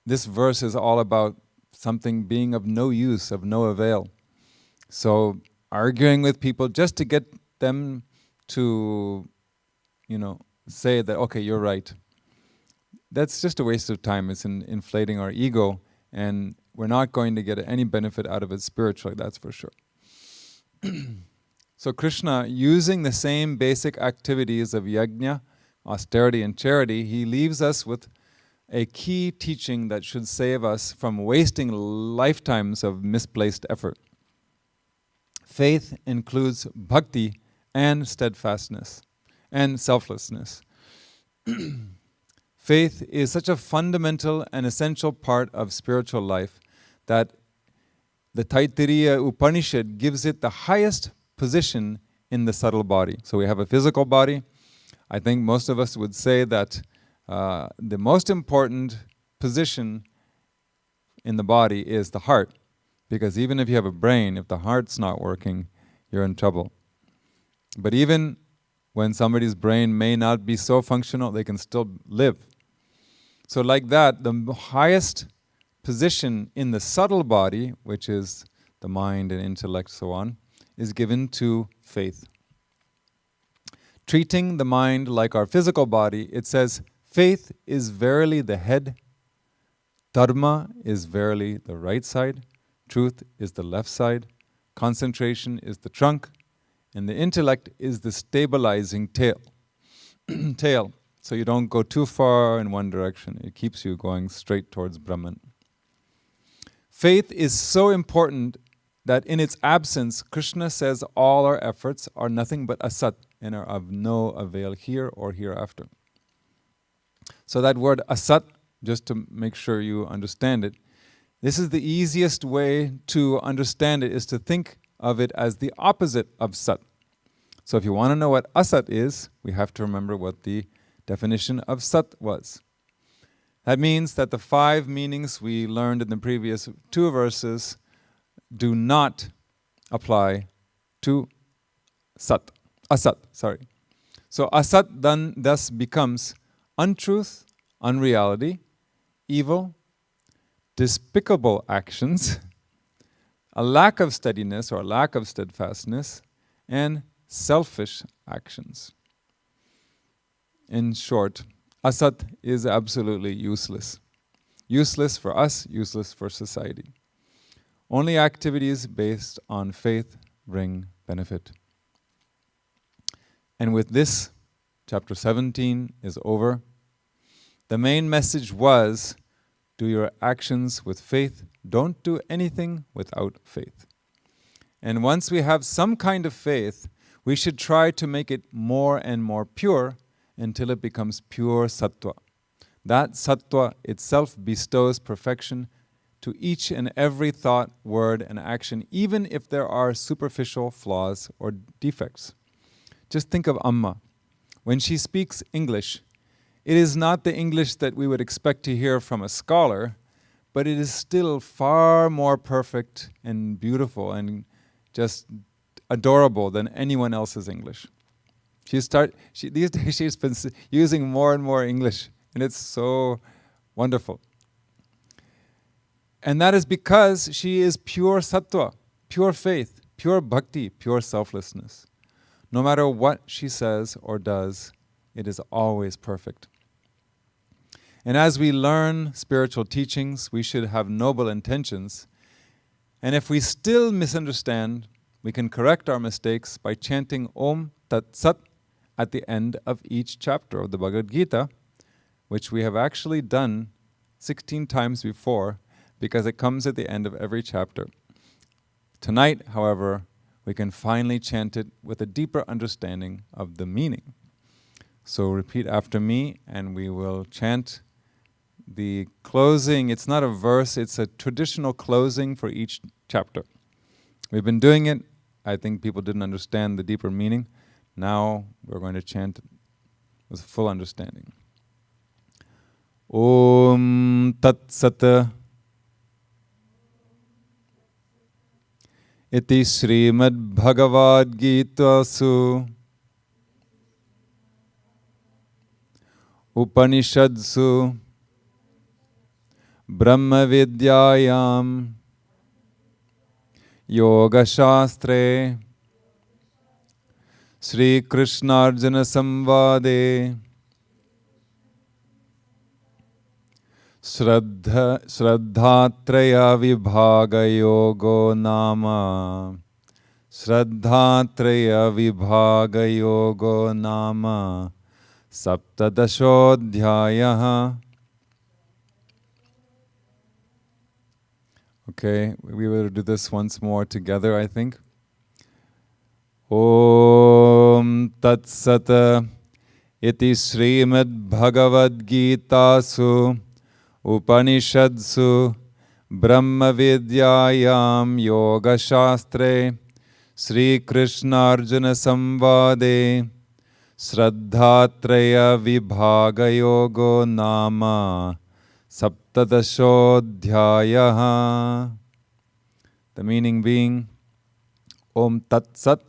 this verse is all about something being of no use, of no avail. So, arguing with people just to get them to, say that, okay, you're right. That's just a waste of time. It's inflating our ego, and we're not going to get any benefit out of it spiritually, that's for sure. So Krishna, using the same basic activities of yajna, austerity and charity, he leaves us with a key teaching that should save us from wasting lifetimes of misplaced effort. Faith includes bhakti and steadfastness and selflessness. Faith is such a fundamental and essential part of spiritual life that the Taittiriya Upanishad gives it the highest position in the subtle body. So we have a physical body. I think most of us would say that the most important position in the body is the heart. Because even if you have a brain, if the heart's not working, you're in trouble. But even when somebody's brain may not be so functional, they can still live. So like that, the highest position in the subtle body, which is the mind and intellect, so on, is given to faith. Treating the mind like our physical body, it says, faith is verily the head, dharma is verily the right side, truth is the left side, concentration is the trunk, and the intellect is the stabilizing tail. So you don't go too far in one direction. It keeps you going straight towards Brahman. Faith is so important that in its absence, Krishna says all our efforts are nothing but asat and are of no avail here or hereafter. So that word asat, just to make sure you understand it, this is the easiest way to understand it, is to think of it as the opposite of sat. So if you want to know what asat is, we have to remember what the definition of sat was. That means that the 5 meanings we learned in the previous 2 verses do not apply to asat. So asat then thus becomes untruth, unreality, evil, despicable actions, a lack of steadiness or a lack of steadfastness, and selfish actions. In short, asat is absolutely useless. Useless for us, useless for society. Only activities based on faith bring benefit. And with this, chapter 17 is over. The main message was, do your actions with faith. Don't do anything without faith. And once we have some kind of faith, we should try to make it more and more pure until it becomes pure sattva. That sattva itself bestows perfection to each and every thought, word, and action, even if there are superficial flaws or defects. Just think of Amma. When she speaks English, It is not the English that we would expect to hear from a scholar, but it is still far more perfect and beautiful and just adorable than anyone else's English. These days she's been using more and more English, and it's so wonderful. And that is because she is pure sattva, pure faith, pure bhakti, pure selflessness. No matter what she says or does, it is always perfect. And as we learn spiritual teachings, we should have noble intentions. And if we still misunderstand, we can correct our mistakes by chanting Om Tat Sat at the end of each chapter of the Bhagavad Gita, which we have actually done 16 times before, because it comes at the end of every chapter. Tonight, however, we can finally chant it with a deeper understanding of the meaning. So repeat after me, and we will chant the closing. It's not a verse, it's a traditional closing for each chapter. We've been doing it. I think people didn't understand the deeper meaning. Now we're going to chant it with full understanding. Om Tat Sat Iti Srimad Bhagavad Gita Su Upanishadsu Brahma Vidyayam Yoga Shastre Sri Krishna Arjuna Samvade Shraddhatraya Vibhaga Yogo Nama Shraddhatraya Vibhaga Yogo Nama Saptadashodhyayaha. Okay, we will do this once more together, I think. Om Tat Sat Iti Srimad Bhagavad Gita Su Upanishadsu Brahma Vidyayam Yoga Shastre Sri Krishna Arjuna Samvade Shraddhatraya Vibhaga Yogo Nama Saptadashodhyayaha. The meaning being, Om Tat Sat.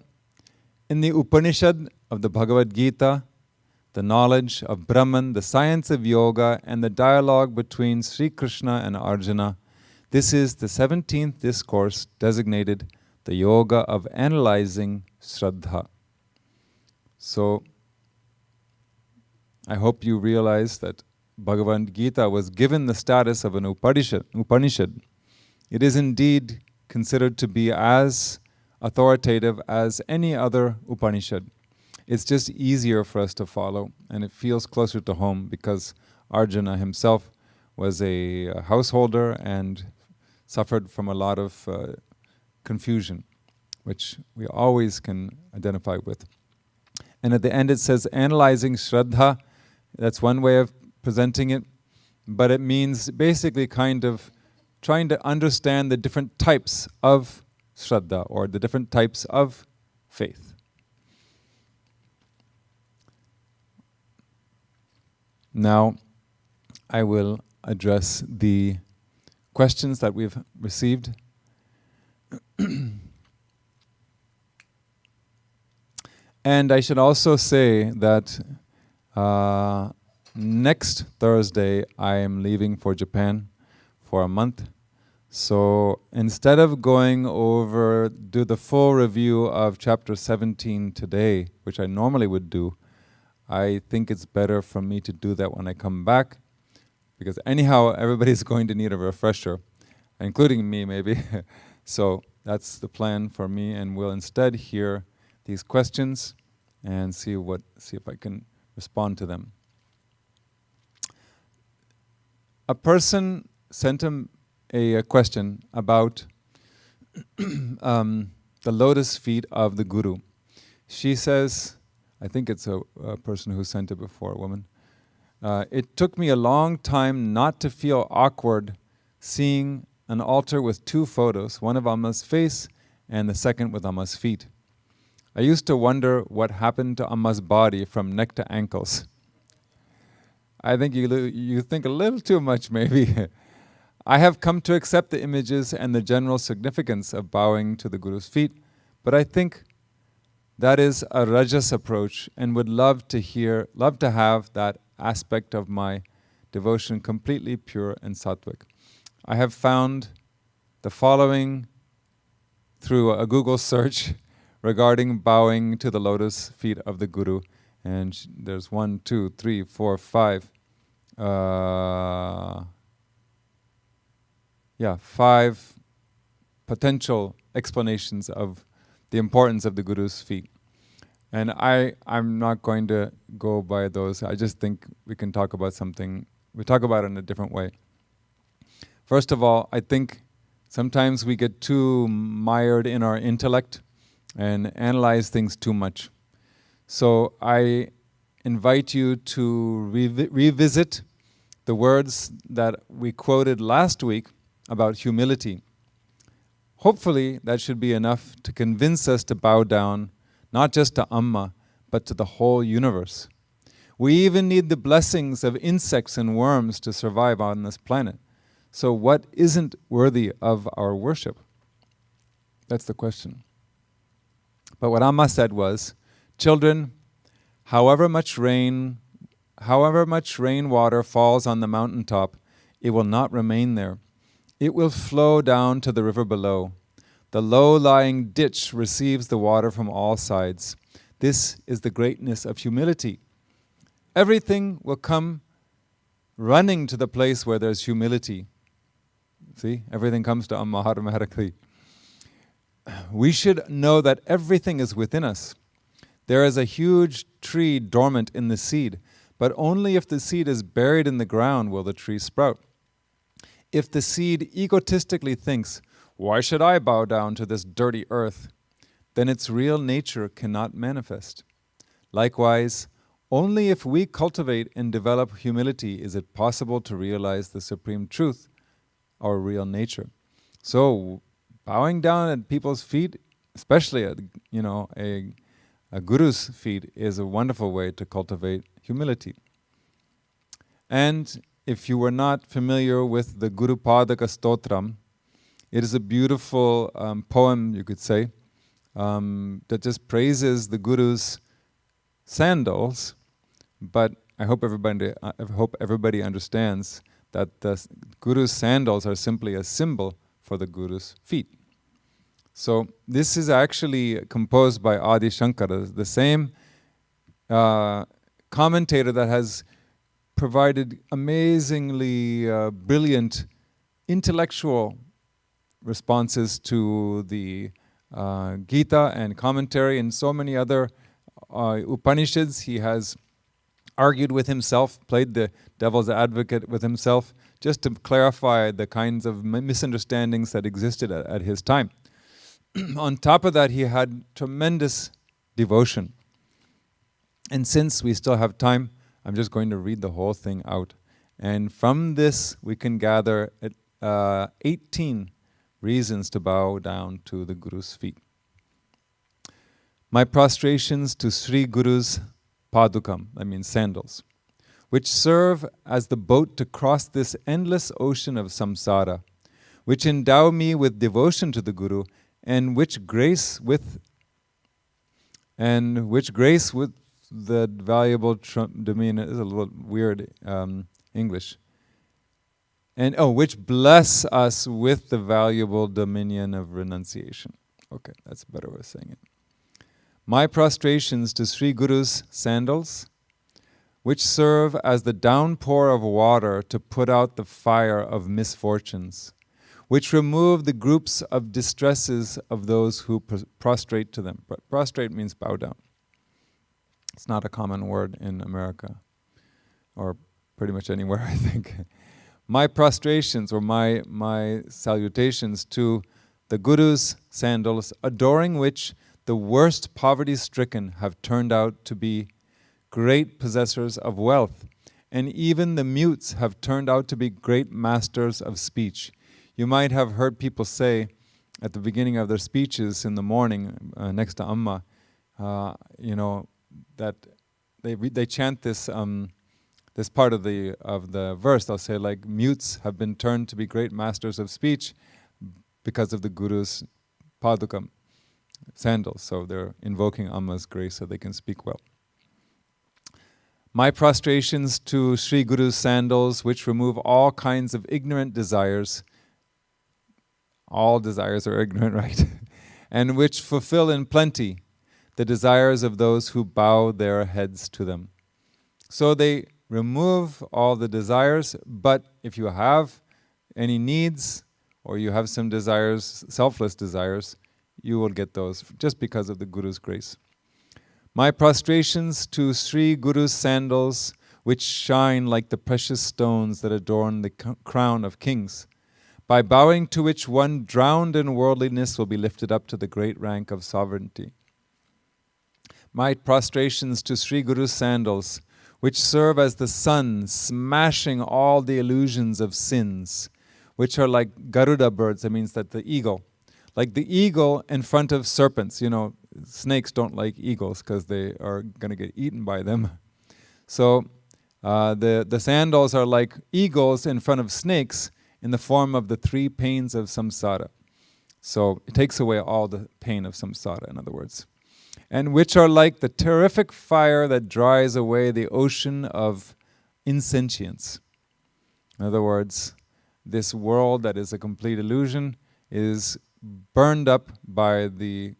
In the Upanishad of the Bhagavad Gita, the knowledge of Brahman, the science of yoga, and the dialogue between Sri Krishna and Arjuna, this is the 17th discourse designated the yoga of analyzing Shraddha. So, I hope you realize that Bhagavad Gita was given the status of an Upanishad. It is indeed considered to be as authoritative as any other Upanishad. It's just easier for us to follow, and it feels closer to home because Arjuna himself was a householder and suffered from a lot of confusion, which we always can identify with. And at the end it says, analyzing Shraddha. That's one way of presenting it, but it means basically kind of trying to understand the different types of Shraddha, or the different types of faith. Now, I will address the questions that we've received. And I should also say that next Thursday I am leaving for Japan for a month. So instead of going over, do the full review of chapter 17 today, which I normally would do, I think it's better for me to do that when I come back, because anyhow, everybody's going to need a refresher, including me maybe. So that's the plan for me, and we'll instead hear these questions and see if I can respond to them. A person sent him a question about the lotus feet of the Guru. She says, I think it's a person who sent it before, a woman. It took me a long time not to feel awkward seeing an altar with two photos, one of Amma's face and the second with Amma's feet. I used to wonder what happened to Amma's body from neck to ankles. I think you think a little too much, maybe. I have come to accept the images and the general significance of bowing to the Guru's feet, but I think that is a rajas approach, and would love to have that aspect of my devotion completely pure and sattvic. I have found the following through a Google search regarding bowing to the lotus feet of the Guru, and there's 1, 2, 3, 4, 5. 5 potential explanations of the importance of the Guru's feet. And I'm not going to go by those. I just think we can talk about something. We talk about it in a different way. First of all, I think sometimes we get too mired in our intellect and analyze things too much. So I invite you to revisit the words that we quoted last week about humility. Hopefully that should be enough to convince us to bow down, not just to Amma, but to the whole universe. We even need the blessings of insects and worms to survive on this planet. So what isn't worthy of our worship? That's the question. But what Amma said was, children, however much rainwater falls on the mountaintop, it will not remain there. It will flow down to the river below. The low-lying ditch receives the water from all sides. This is the greatness of humility. Everything will come running to the place where there's humility. See, everything comes to Amma automatically. We should know that everything is within us. There is a huge tree dormant in the seed, but only if the seed is buried in the ground will the tree sprout. If the seed egotistically thinks, "Why should I bow down to this dirty earth?" then its real nature cannot manifest. Likewise, only if we cultivate and develop humility is it possible to realize the supreme truth, our real nature. So, bowing down at people's feet, especially at a guru's feet, is a wonderful way to cultivate humility. And if you were not familiar with the Guru Padaka Stotram, it is a beautiful poem, you could say, that just praises the Guru's sandals. But I hope everybody understands that the Guru's sandals are simply a symbol for the Guru's feet. So this is actually composed by Adi Shankara, the same commentator that has provided amazingly brilliant intellectual responses to the Gita and commentary and so many other Upanishads. He has argued with himself, played the devil's advocate with himself, just to clarify the kinds of misunderstandings that existed at his time. On top of that, he had tremendous devotion. And since we still have time, I'm just going to read the whole thing out. And from this, we can gather 18 reasons to bow down to the Guru's feet. My prostrations to Sri Guru's padukam, I mean sandals, which serve as the boat to cross this endless ocean of samsara, which endow me with devotion to the Guru, and which grace with the valuable dominion is a little weird English. And which bless us with the valuable dominion of renunciation. Okay, that's a better way of saying it. My prostrations to Sri Guru's sandals, which serve as the downpour of water to put out the fire of misfortunes, which remove the groups of distresses of those who prostrate to them. Prostrate means bow down. It's not a common word in America, or pretty much anywhere, I think. My prostrations, or my salutations to the Guru's sandals, adoring which the worst poverty-stricken have turned out to be great possessors of wealth, and even the mutes have turned out to be great masters of speech. You might have heard people say at the beginning of their speeches in the morning next to Amma, that they chant this this part of the verse, they'll say like mutes have been turned to be great masters of speech because of the Guru's padukam, sandals. So they're invoking Amma's grace so they can speak well. My prostrations to Sri Guru's sandals, which remove all kinds of ignorant desires. All desires are ignorant, right? And which fulfill in plenty the desires of those who bow their heads to them. So they remove all the desires, but if you have any needs or you have some desires, selfless desires, you will get those just because of the Guru's grace. My prostrations to Sri Guru's sandals, which shine like the precious stones that adorn the crown of kings, by bowing to which one drowned in worldliness will be lifted up to the great rank of sovereignty. My prostrations to Sri Guru's sandals, which serve as the sun smashing all the illusions of sins, which are like Garuda birds, that means that the eagle, like the eagle in front of serpents. You know, snakes don't like eagles because they are going to get eaten by them. So the sandals are like eagles in front of snakes in the form of the 3 pains of samsara. So it takes away all the pain of samsara, in other words. And which are like the terrific fire that dries away the ocean of insentience. In other words, this world that is a complete illusion is burned up by the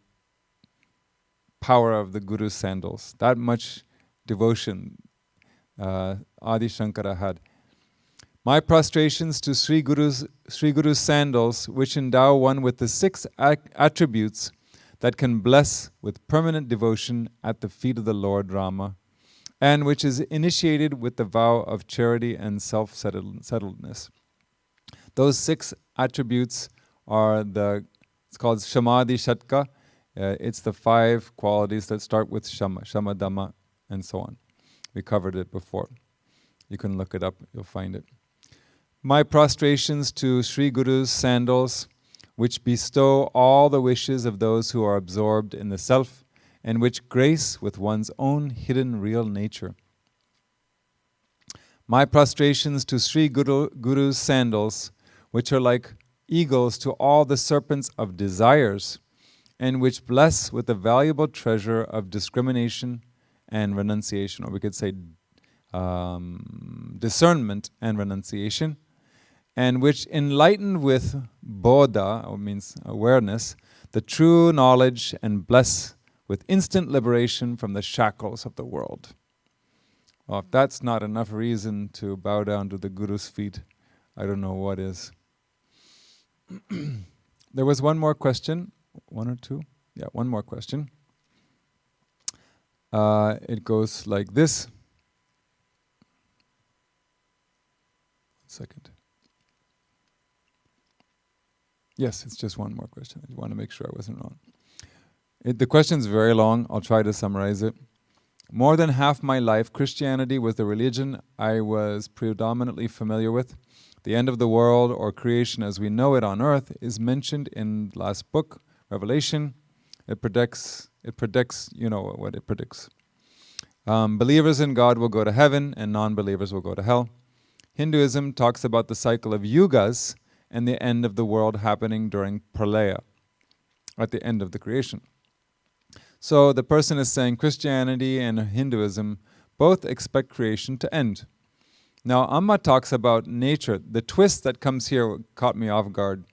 power of the Guru's sandals. That much devotion Adi Shankara had. My prostrations to Sri Guru's sandals, which endow one with the 6 attributes that can bless with permanent devotion at the feet of the Lord Rama, and which is initiated with the vow of charity and self-settledness. Those 6 attributes are it's called Shamadhi Shatka. It's the 5 qualities that start with Shama, Shama Dhamma, and so on. We covered it before. You can look it up, you'll find it. My prostrations to Sri Guru's sandals, which bestow all the wishes of those who are absorbed in the self, and which grace with one's own hidden real nature. My prostrations to Sri Guru's sandals, which are like eagles to all the serpents of desires, and which bless with the valuable treasure of discrimination and renunciation, or we could say discernment and renunciation, and which enlighten with bodha, or means awareness, the true knowledge, and bless with instant liberation from the shackles of the world. Well, if that's not enough reason to bow down to the Guru's feet, I don't know what is. There was one more question. 1 or 2? Yeah, one more question. It goes like this. 1 second. Yes, it's just one more question. I want to make sure I wasn't wrong. The question's very long. I'll try to summarize it. More than half my life, Christianity was the religion I was predominantly familiar with. The end of the world, or creation as we know it on earth, is mentioned in the last book, Revelation. It predicts, you know what it predicts. Believers in God will go to heaven and non-believers will go to hell. Hinduism talks about the cycle of yugas and the end of the world happening during pralaya, at the end of the creation. So the person is saying Christianity and Hinduism both expect creation to end. Now Amma talks about nature. The twist that comes here caught me off guard.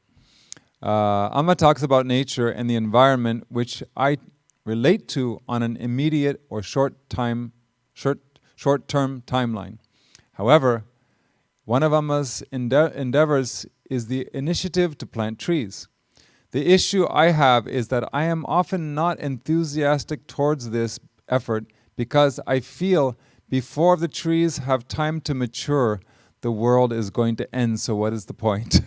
Amma talks about nature and the environment, which I relate to on an immediate or short-term timeline. However, one of Amma's endeavors is the initiative to plant trees. The issue I have is that I am often not enthusiastic towards this effort because I feel before the trees have time to mature, the world is going to end, so what is the point?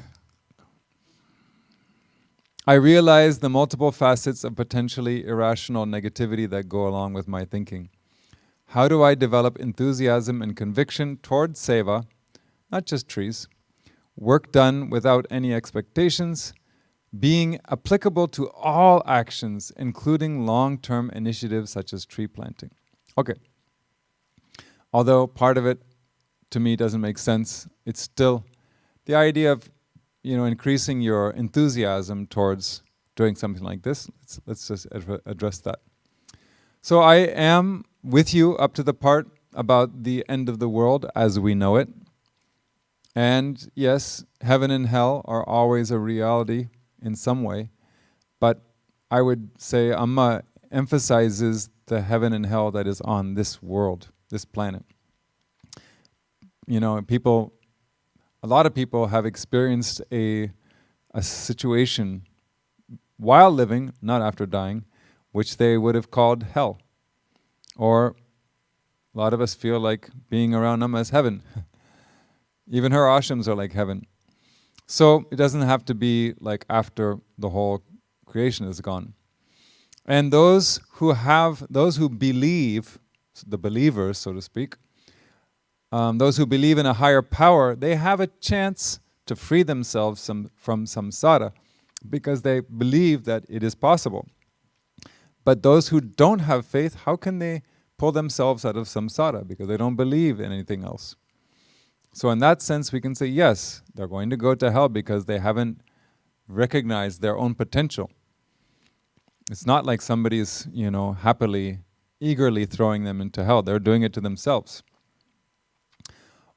I realize the multiple facets of potentially irrational negativity that go along with my thinking. How do I develop enthusiasm and conviction towards seva, not just trees, work done without any expectations, being applicable to all actions, including long-term initiatives such as tree planting? Okay. Although part of it to me doesn't make sense. It's still the idea of, increasing your enthusiasm towards doing something like this. Let's just address that. So I am with you up to the part about the end of the world as we know it. And yes, heaven and hell are always a reality in some way. But I would say Amma emphasizes the heaven and hell that is on this world, this planet. A lot of people have experienced a situation while living, not after dying, which they would have called hell. Or a lot of us feel like being around Amma as heaven. Even her ashrams are like heaven. So it doesn't have to be like after the whole creation is gone. And those who believe, the believers, so to speak, those who believe in a higher power, they have a chance to free themselves from samsara because they believe that it is possible. But those who don't have faith, how can they pull themselves out of samsara? Because they don't believe in anything else. So in that sense, we can say, yes, they're going to go to hell because they haven't recognized their own potential. It's not like somebody's, happily, eagerly throwing them into hell. They're doing it to themselves.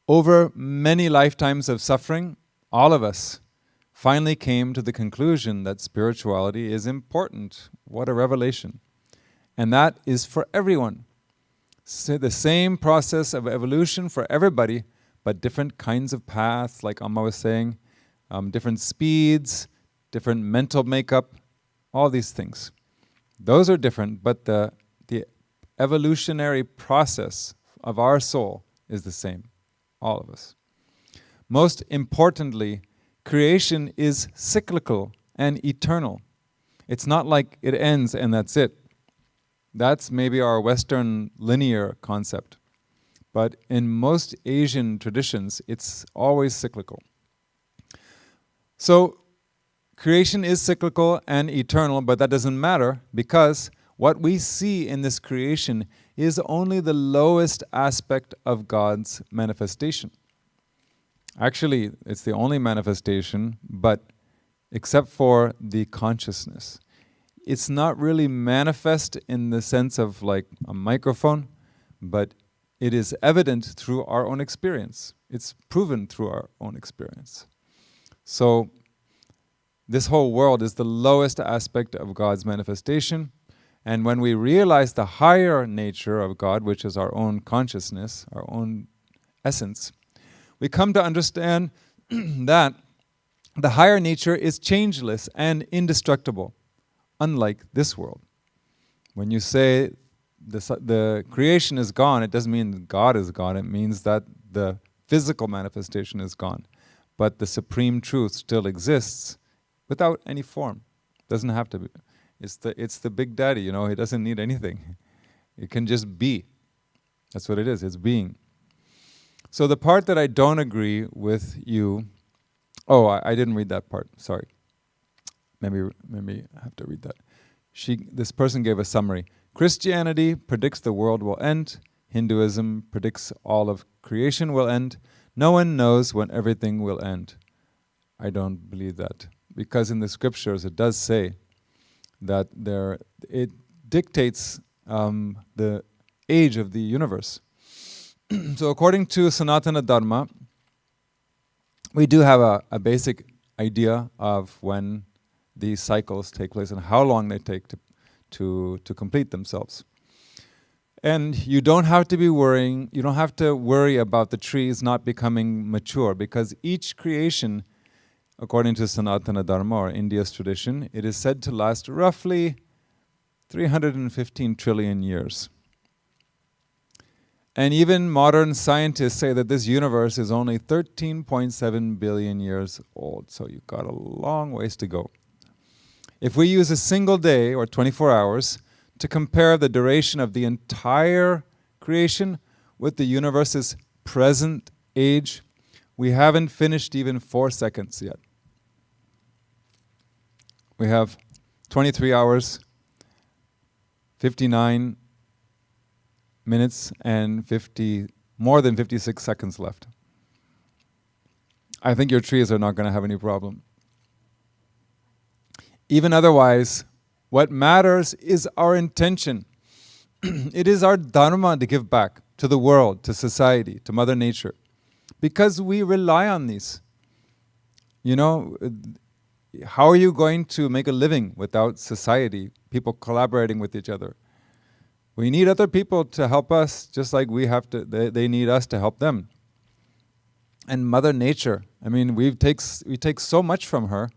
Over many lifetimes of suffering, all of us finally came to the conclusion that spirituality is important. What a revelation. And that is for everyone. So the same process of evolution for everybody, but different kinds of paths, like Amma was saying, different speeds, different mental makeup, all these things. Those are different, but the evolutionary process of our soul is the same, all of us. Most importantly, creation is cyclical and eternal. It's not like it ends and that's it. That's maybe our Western linear concept. But in most Asian traditions, it's always cyclical. So, creation is cyclical and eternal, but that doesn't matter because what we see in this creation is only the lowest aspect of God's manifestation. Actually, it's the only manifestation, but except for the consciousness. It's not really manifest in the sense of like a microphone, but it is evident through our own experience. It's proven through our own experience. So, this whole world is the lowest aspect of God's manifestation. And when we realize the higher nature of God, which is our own consciousness, our own essence, we come to understand that the higher nature is changeless and indestructible, unlike this world. When you say the creation is gone, it doesn't mean God is gone. It means that the physical manifestation is gone. But the supreme truth still exists without any form. Doesn't have to be. It's the big daddy, he doesn't need anything. It can just be. That's what it is, it's being. So the part that I don't agree with you, I didn't read that part, sorry. Maybe I have to read that. This person gave a summary. Christianity predicts the world will end. Hinduism predicts all of creation will end. No one knows when everything will end. I don't believe that. Because in the scriptures it does say that it dictates the age of the universe. So according to Sanatana Dharma, we do have a basic idea of when these cycles take place and how long they take to complete themselves. And you don't have to worry about the trees not becoming mature, because each creation, according to Sanatana Dharma or India's tradition, it is said to last roughly 315 trillion years. And even modern scientists say that this universe is only 13.7 billion years old, so you've got a long ways to go. If we use a single day, or 24 hours, to compare the duration of the entire creation with the universe's present age, we haven't finished even 4 seconds yet. We have 23 hours, 59 minutes, and 51 more than 56 seconds left. I think your trees are not going to have any problem. Even otherwise, what matters is our intention. It is our dharma to give back to the world, to society, to Mother Nature, because we rely on these. You know, how are you going to make a living without society, people collaborating with each other? We need other people to help us, just like we have to. They need us to help them. And Mother Nature, I mean, we take so much from her.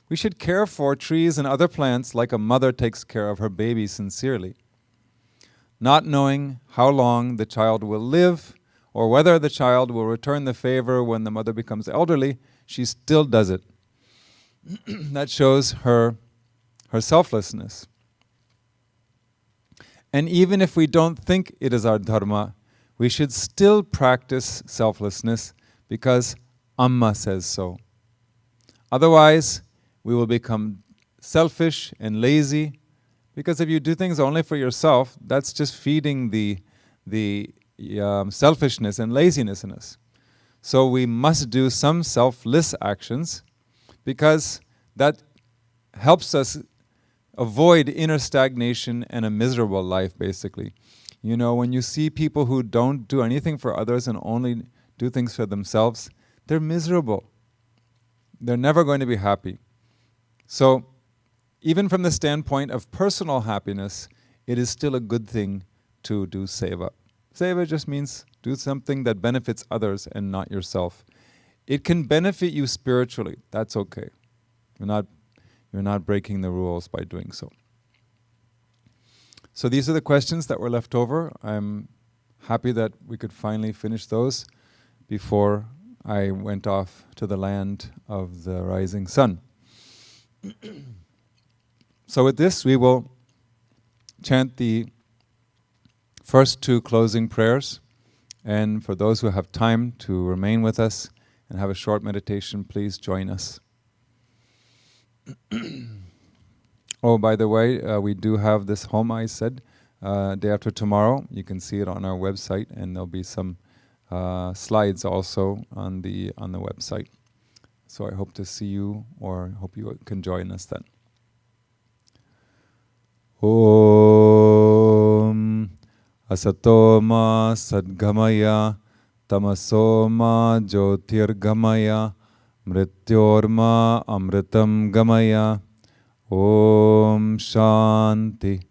We should care for trees and other plants like a mother takes care of her baby sincerely. Not knowing how long the child will live or whether the child will return the favor when the mother becomes elderly, she still does it. That shows her selflessness. And even if we don't think it is our dharma, we should still practice selflessness because Amma says so. Otherwise, we will become selfish and lazy, because if you do things only for yourself, that's just feeding the selfishness and laziness in us. So we must do some selfless actions, because that helps us avoid inner stagnation and a miserable life, basically. You know, when you see people who don't do anything for others and only do things for themselves, they're miserable. They're never going to be happy. So, even from the standpoint of personal happiness, it is still a good thing to do seva. Seva just means do something that benefits others and not yourself. It can benefit you spiritually. That's okay. You're not breaking the rules by doing so. So these are the questions that were left over. I'm happy that we could finally finish those before I went off to the land of the rising sun. So with this, we will chant the first two closing prayers. And for those who have time to remain with us and have a short meditation, please join us. Oh, by the way, we do have this home, I said, day after tomorrow. You can see it on our website, and there'll be some slides also on the website. So I hope to see you, or hope you can join us then. Om Asato ma sadgamaya tamaso ma jyotirgamaya mrityorma amritam gamaya. Om Shanti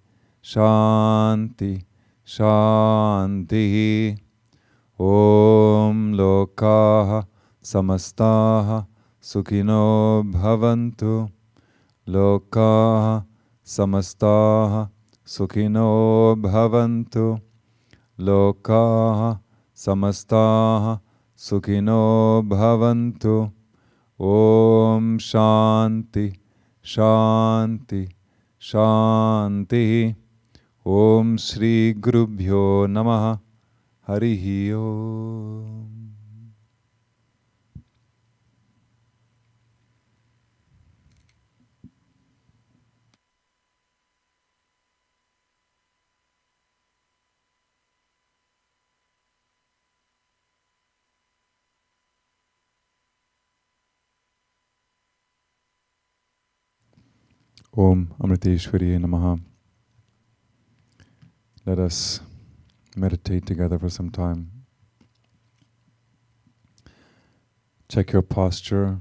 Shanti Shanti. Om Lokaha Samastaha Sukhino Bhavantu. Lokaha Samastaha Sukhino Bhavantu. Lokaha Samastaha Sukhino Bhavantu. Om Shanti Shanti Shanti. Om Shri Gurubhyo Namaha. Harihi Om. Om Amriteshwari Namaha. Let us meditate together for some time. Check your posture.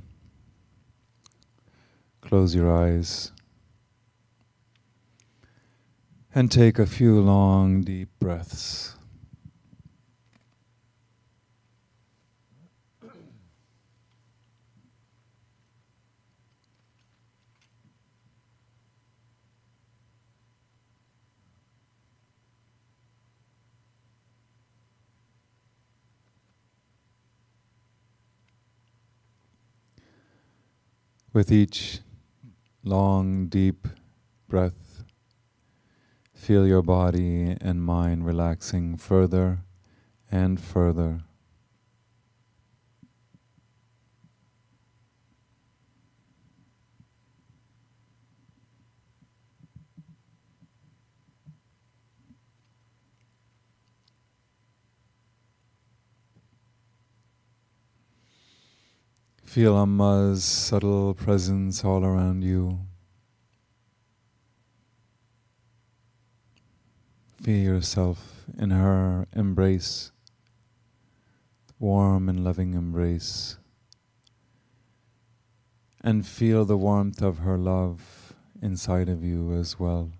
Close your eyes. And take a few long, deep breaths. With each long, deep breath, feel your body and mind relaxing further and further. Feel Amma's subtle presence all around you. Feel yourself in her embrace, warm and loving embrace. And feel the warmth of her love inside of you as well.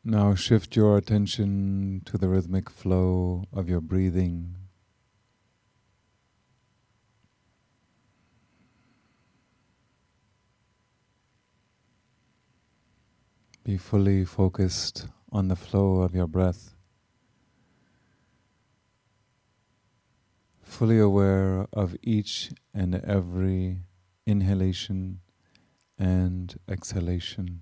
Now shift your attention to the rhythmic flow of your breathing. Be fully focused on the flow of your breath. Fully aware of each and every inhalation and exhalation.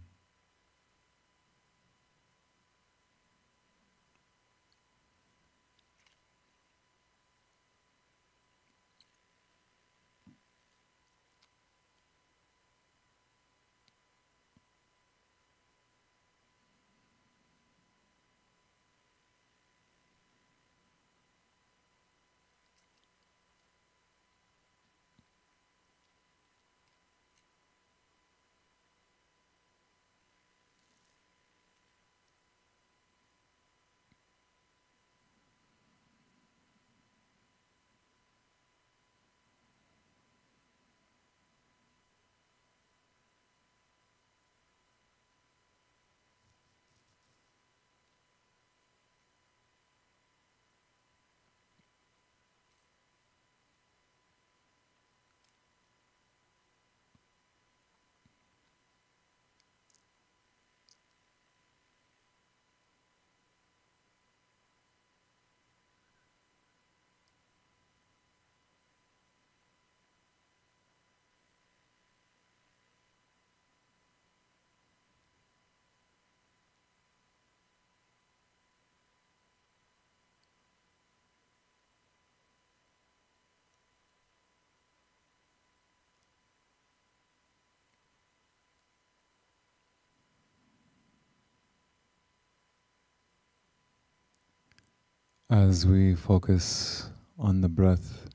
As we focus on the breath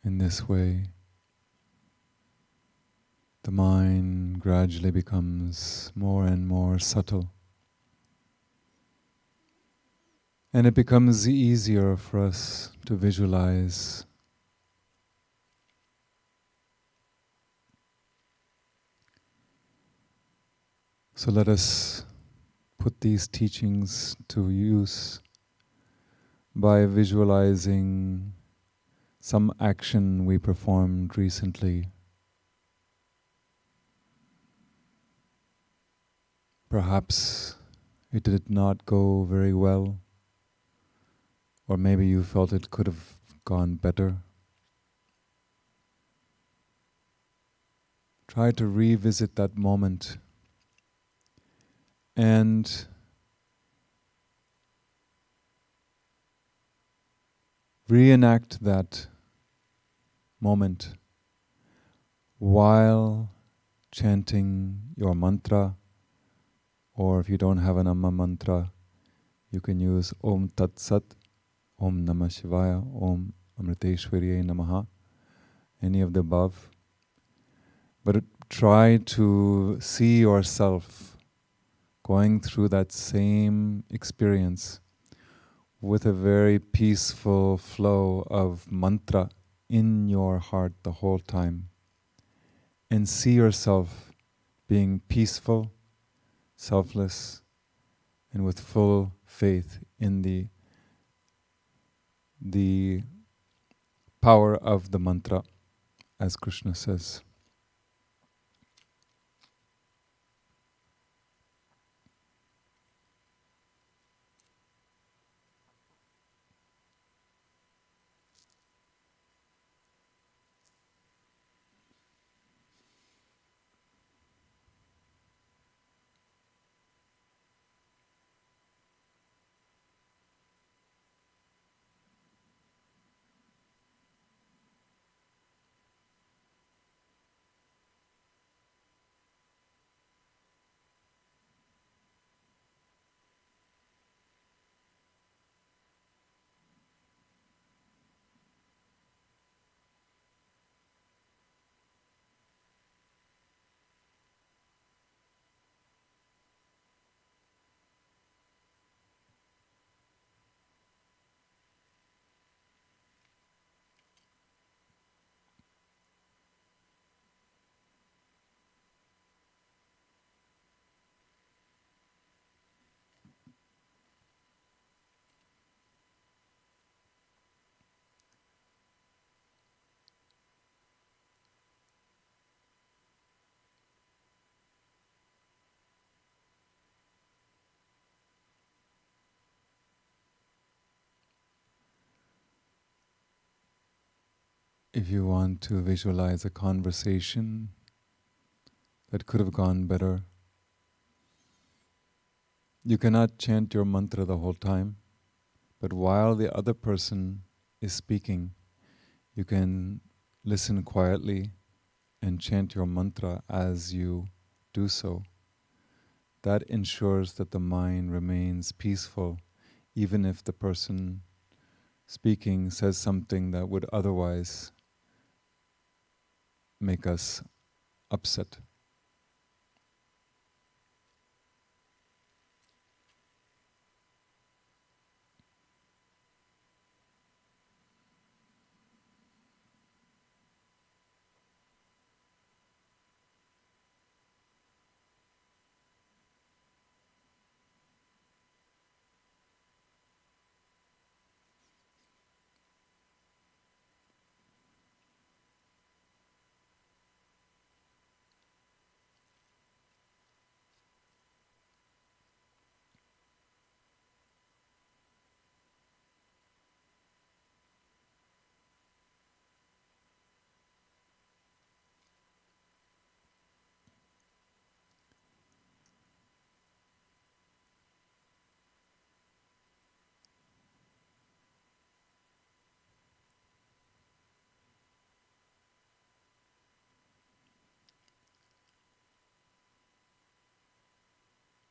in this way, the mind gradually becomes more and more subtle. And it becomes easier for us to visualize. So let us put these teachings to use by visualizing some action we performed recently. Perhaps it did not go very well, or maybe you felt it could have gone better. Try to revisit that moment and reenact that moment while chanting your mantra, or if you don't have an Amma mantra, you can use Om Tat Sat, Om Namah Shivaya, Om Amriteshwariyai Namaha, any of the above. But try to see yourself going through that same experience with a very peaceful flow of mantra in your heart the whole time. And see yourself being peaceful, selfless, and with full faith in the power of the mantra, as Krishna says. If you want to visualize a conversation that could have gone better, you cannot chant your mantra the whole time, but while the other person is speaking, you can listen quietly and chant your mantra as you do so. That ensures that the mind remains peaceful, even if the person speaking says something that would otherwise make us upset.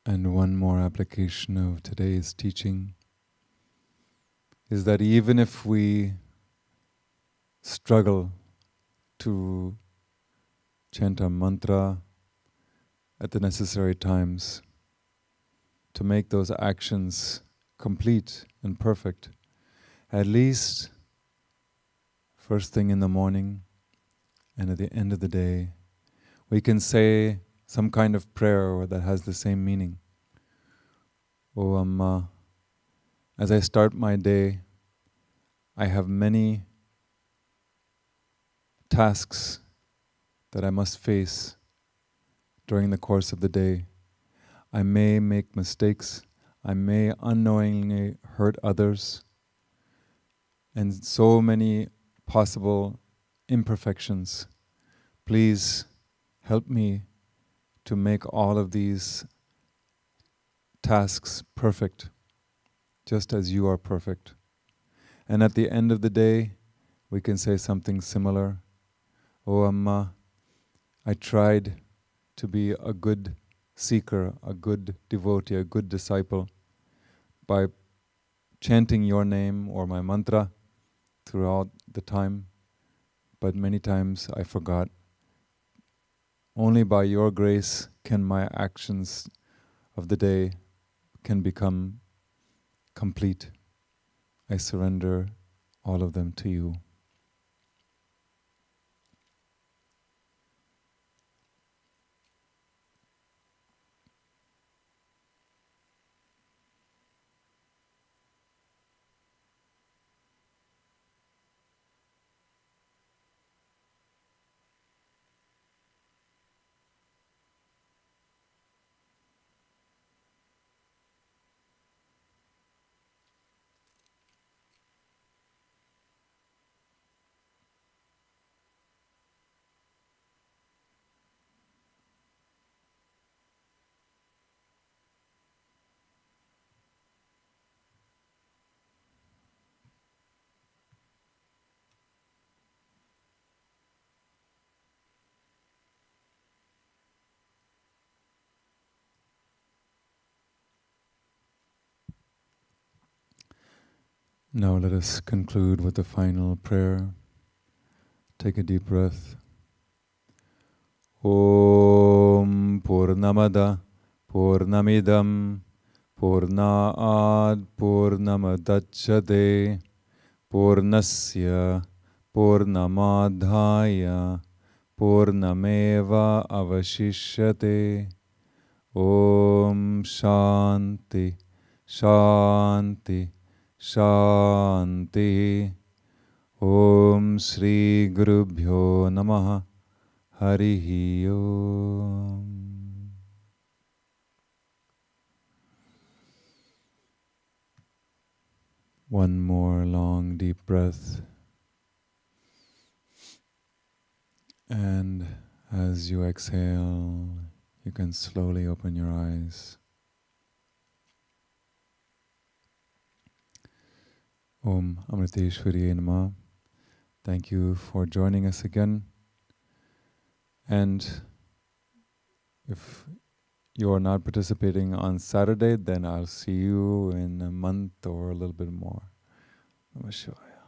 And one more application of today's teaching is that even if we struggle to chant our mantra at the necessary times, to make those actions complete and perfect, at least first thing in the morning and at the end of the day, we can say some kind of prayer that has the same meaning. Oh Amma, as I start my day, I have many tasks that I must face during the course of the day. I may make mistakes, I may unknowingly hurt others, and so many possible imperfections. Please help me to make all of these tasks perfect, just as you are perfect. And at the end of the day, we can say something similar. Oh Amma, I tried to be a good seeker, a good devotee, a good disciple by chanting your name or my mantra throughout the time, but many times I forgot. Only by your grace can my actions of the day can become complete. I surrender all of them to you. Now let us conclude with the final prayer. Take a deep breath. Om Purnamada Purnamidam Purnaad Purnamadachyate Purnasya Purnamadhaya Purnameva Avashishyate. Om Shanti Shanti Shanti. Om Shri Gurubhyo Namaha Harihi Om. One more long deep breath. And as you exhale, you can slowly open your eyes. Om Amriteshwariye Namah. Thank you for joining us again. And if you are not participating on Saturday, then I'll see you in a month or a little bit more. Namah Shivaya.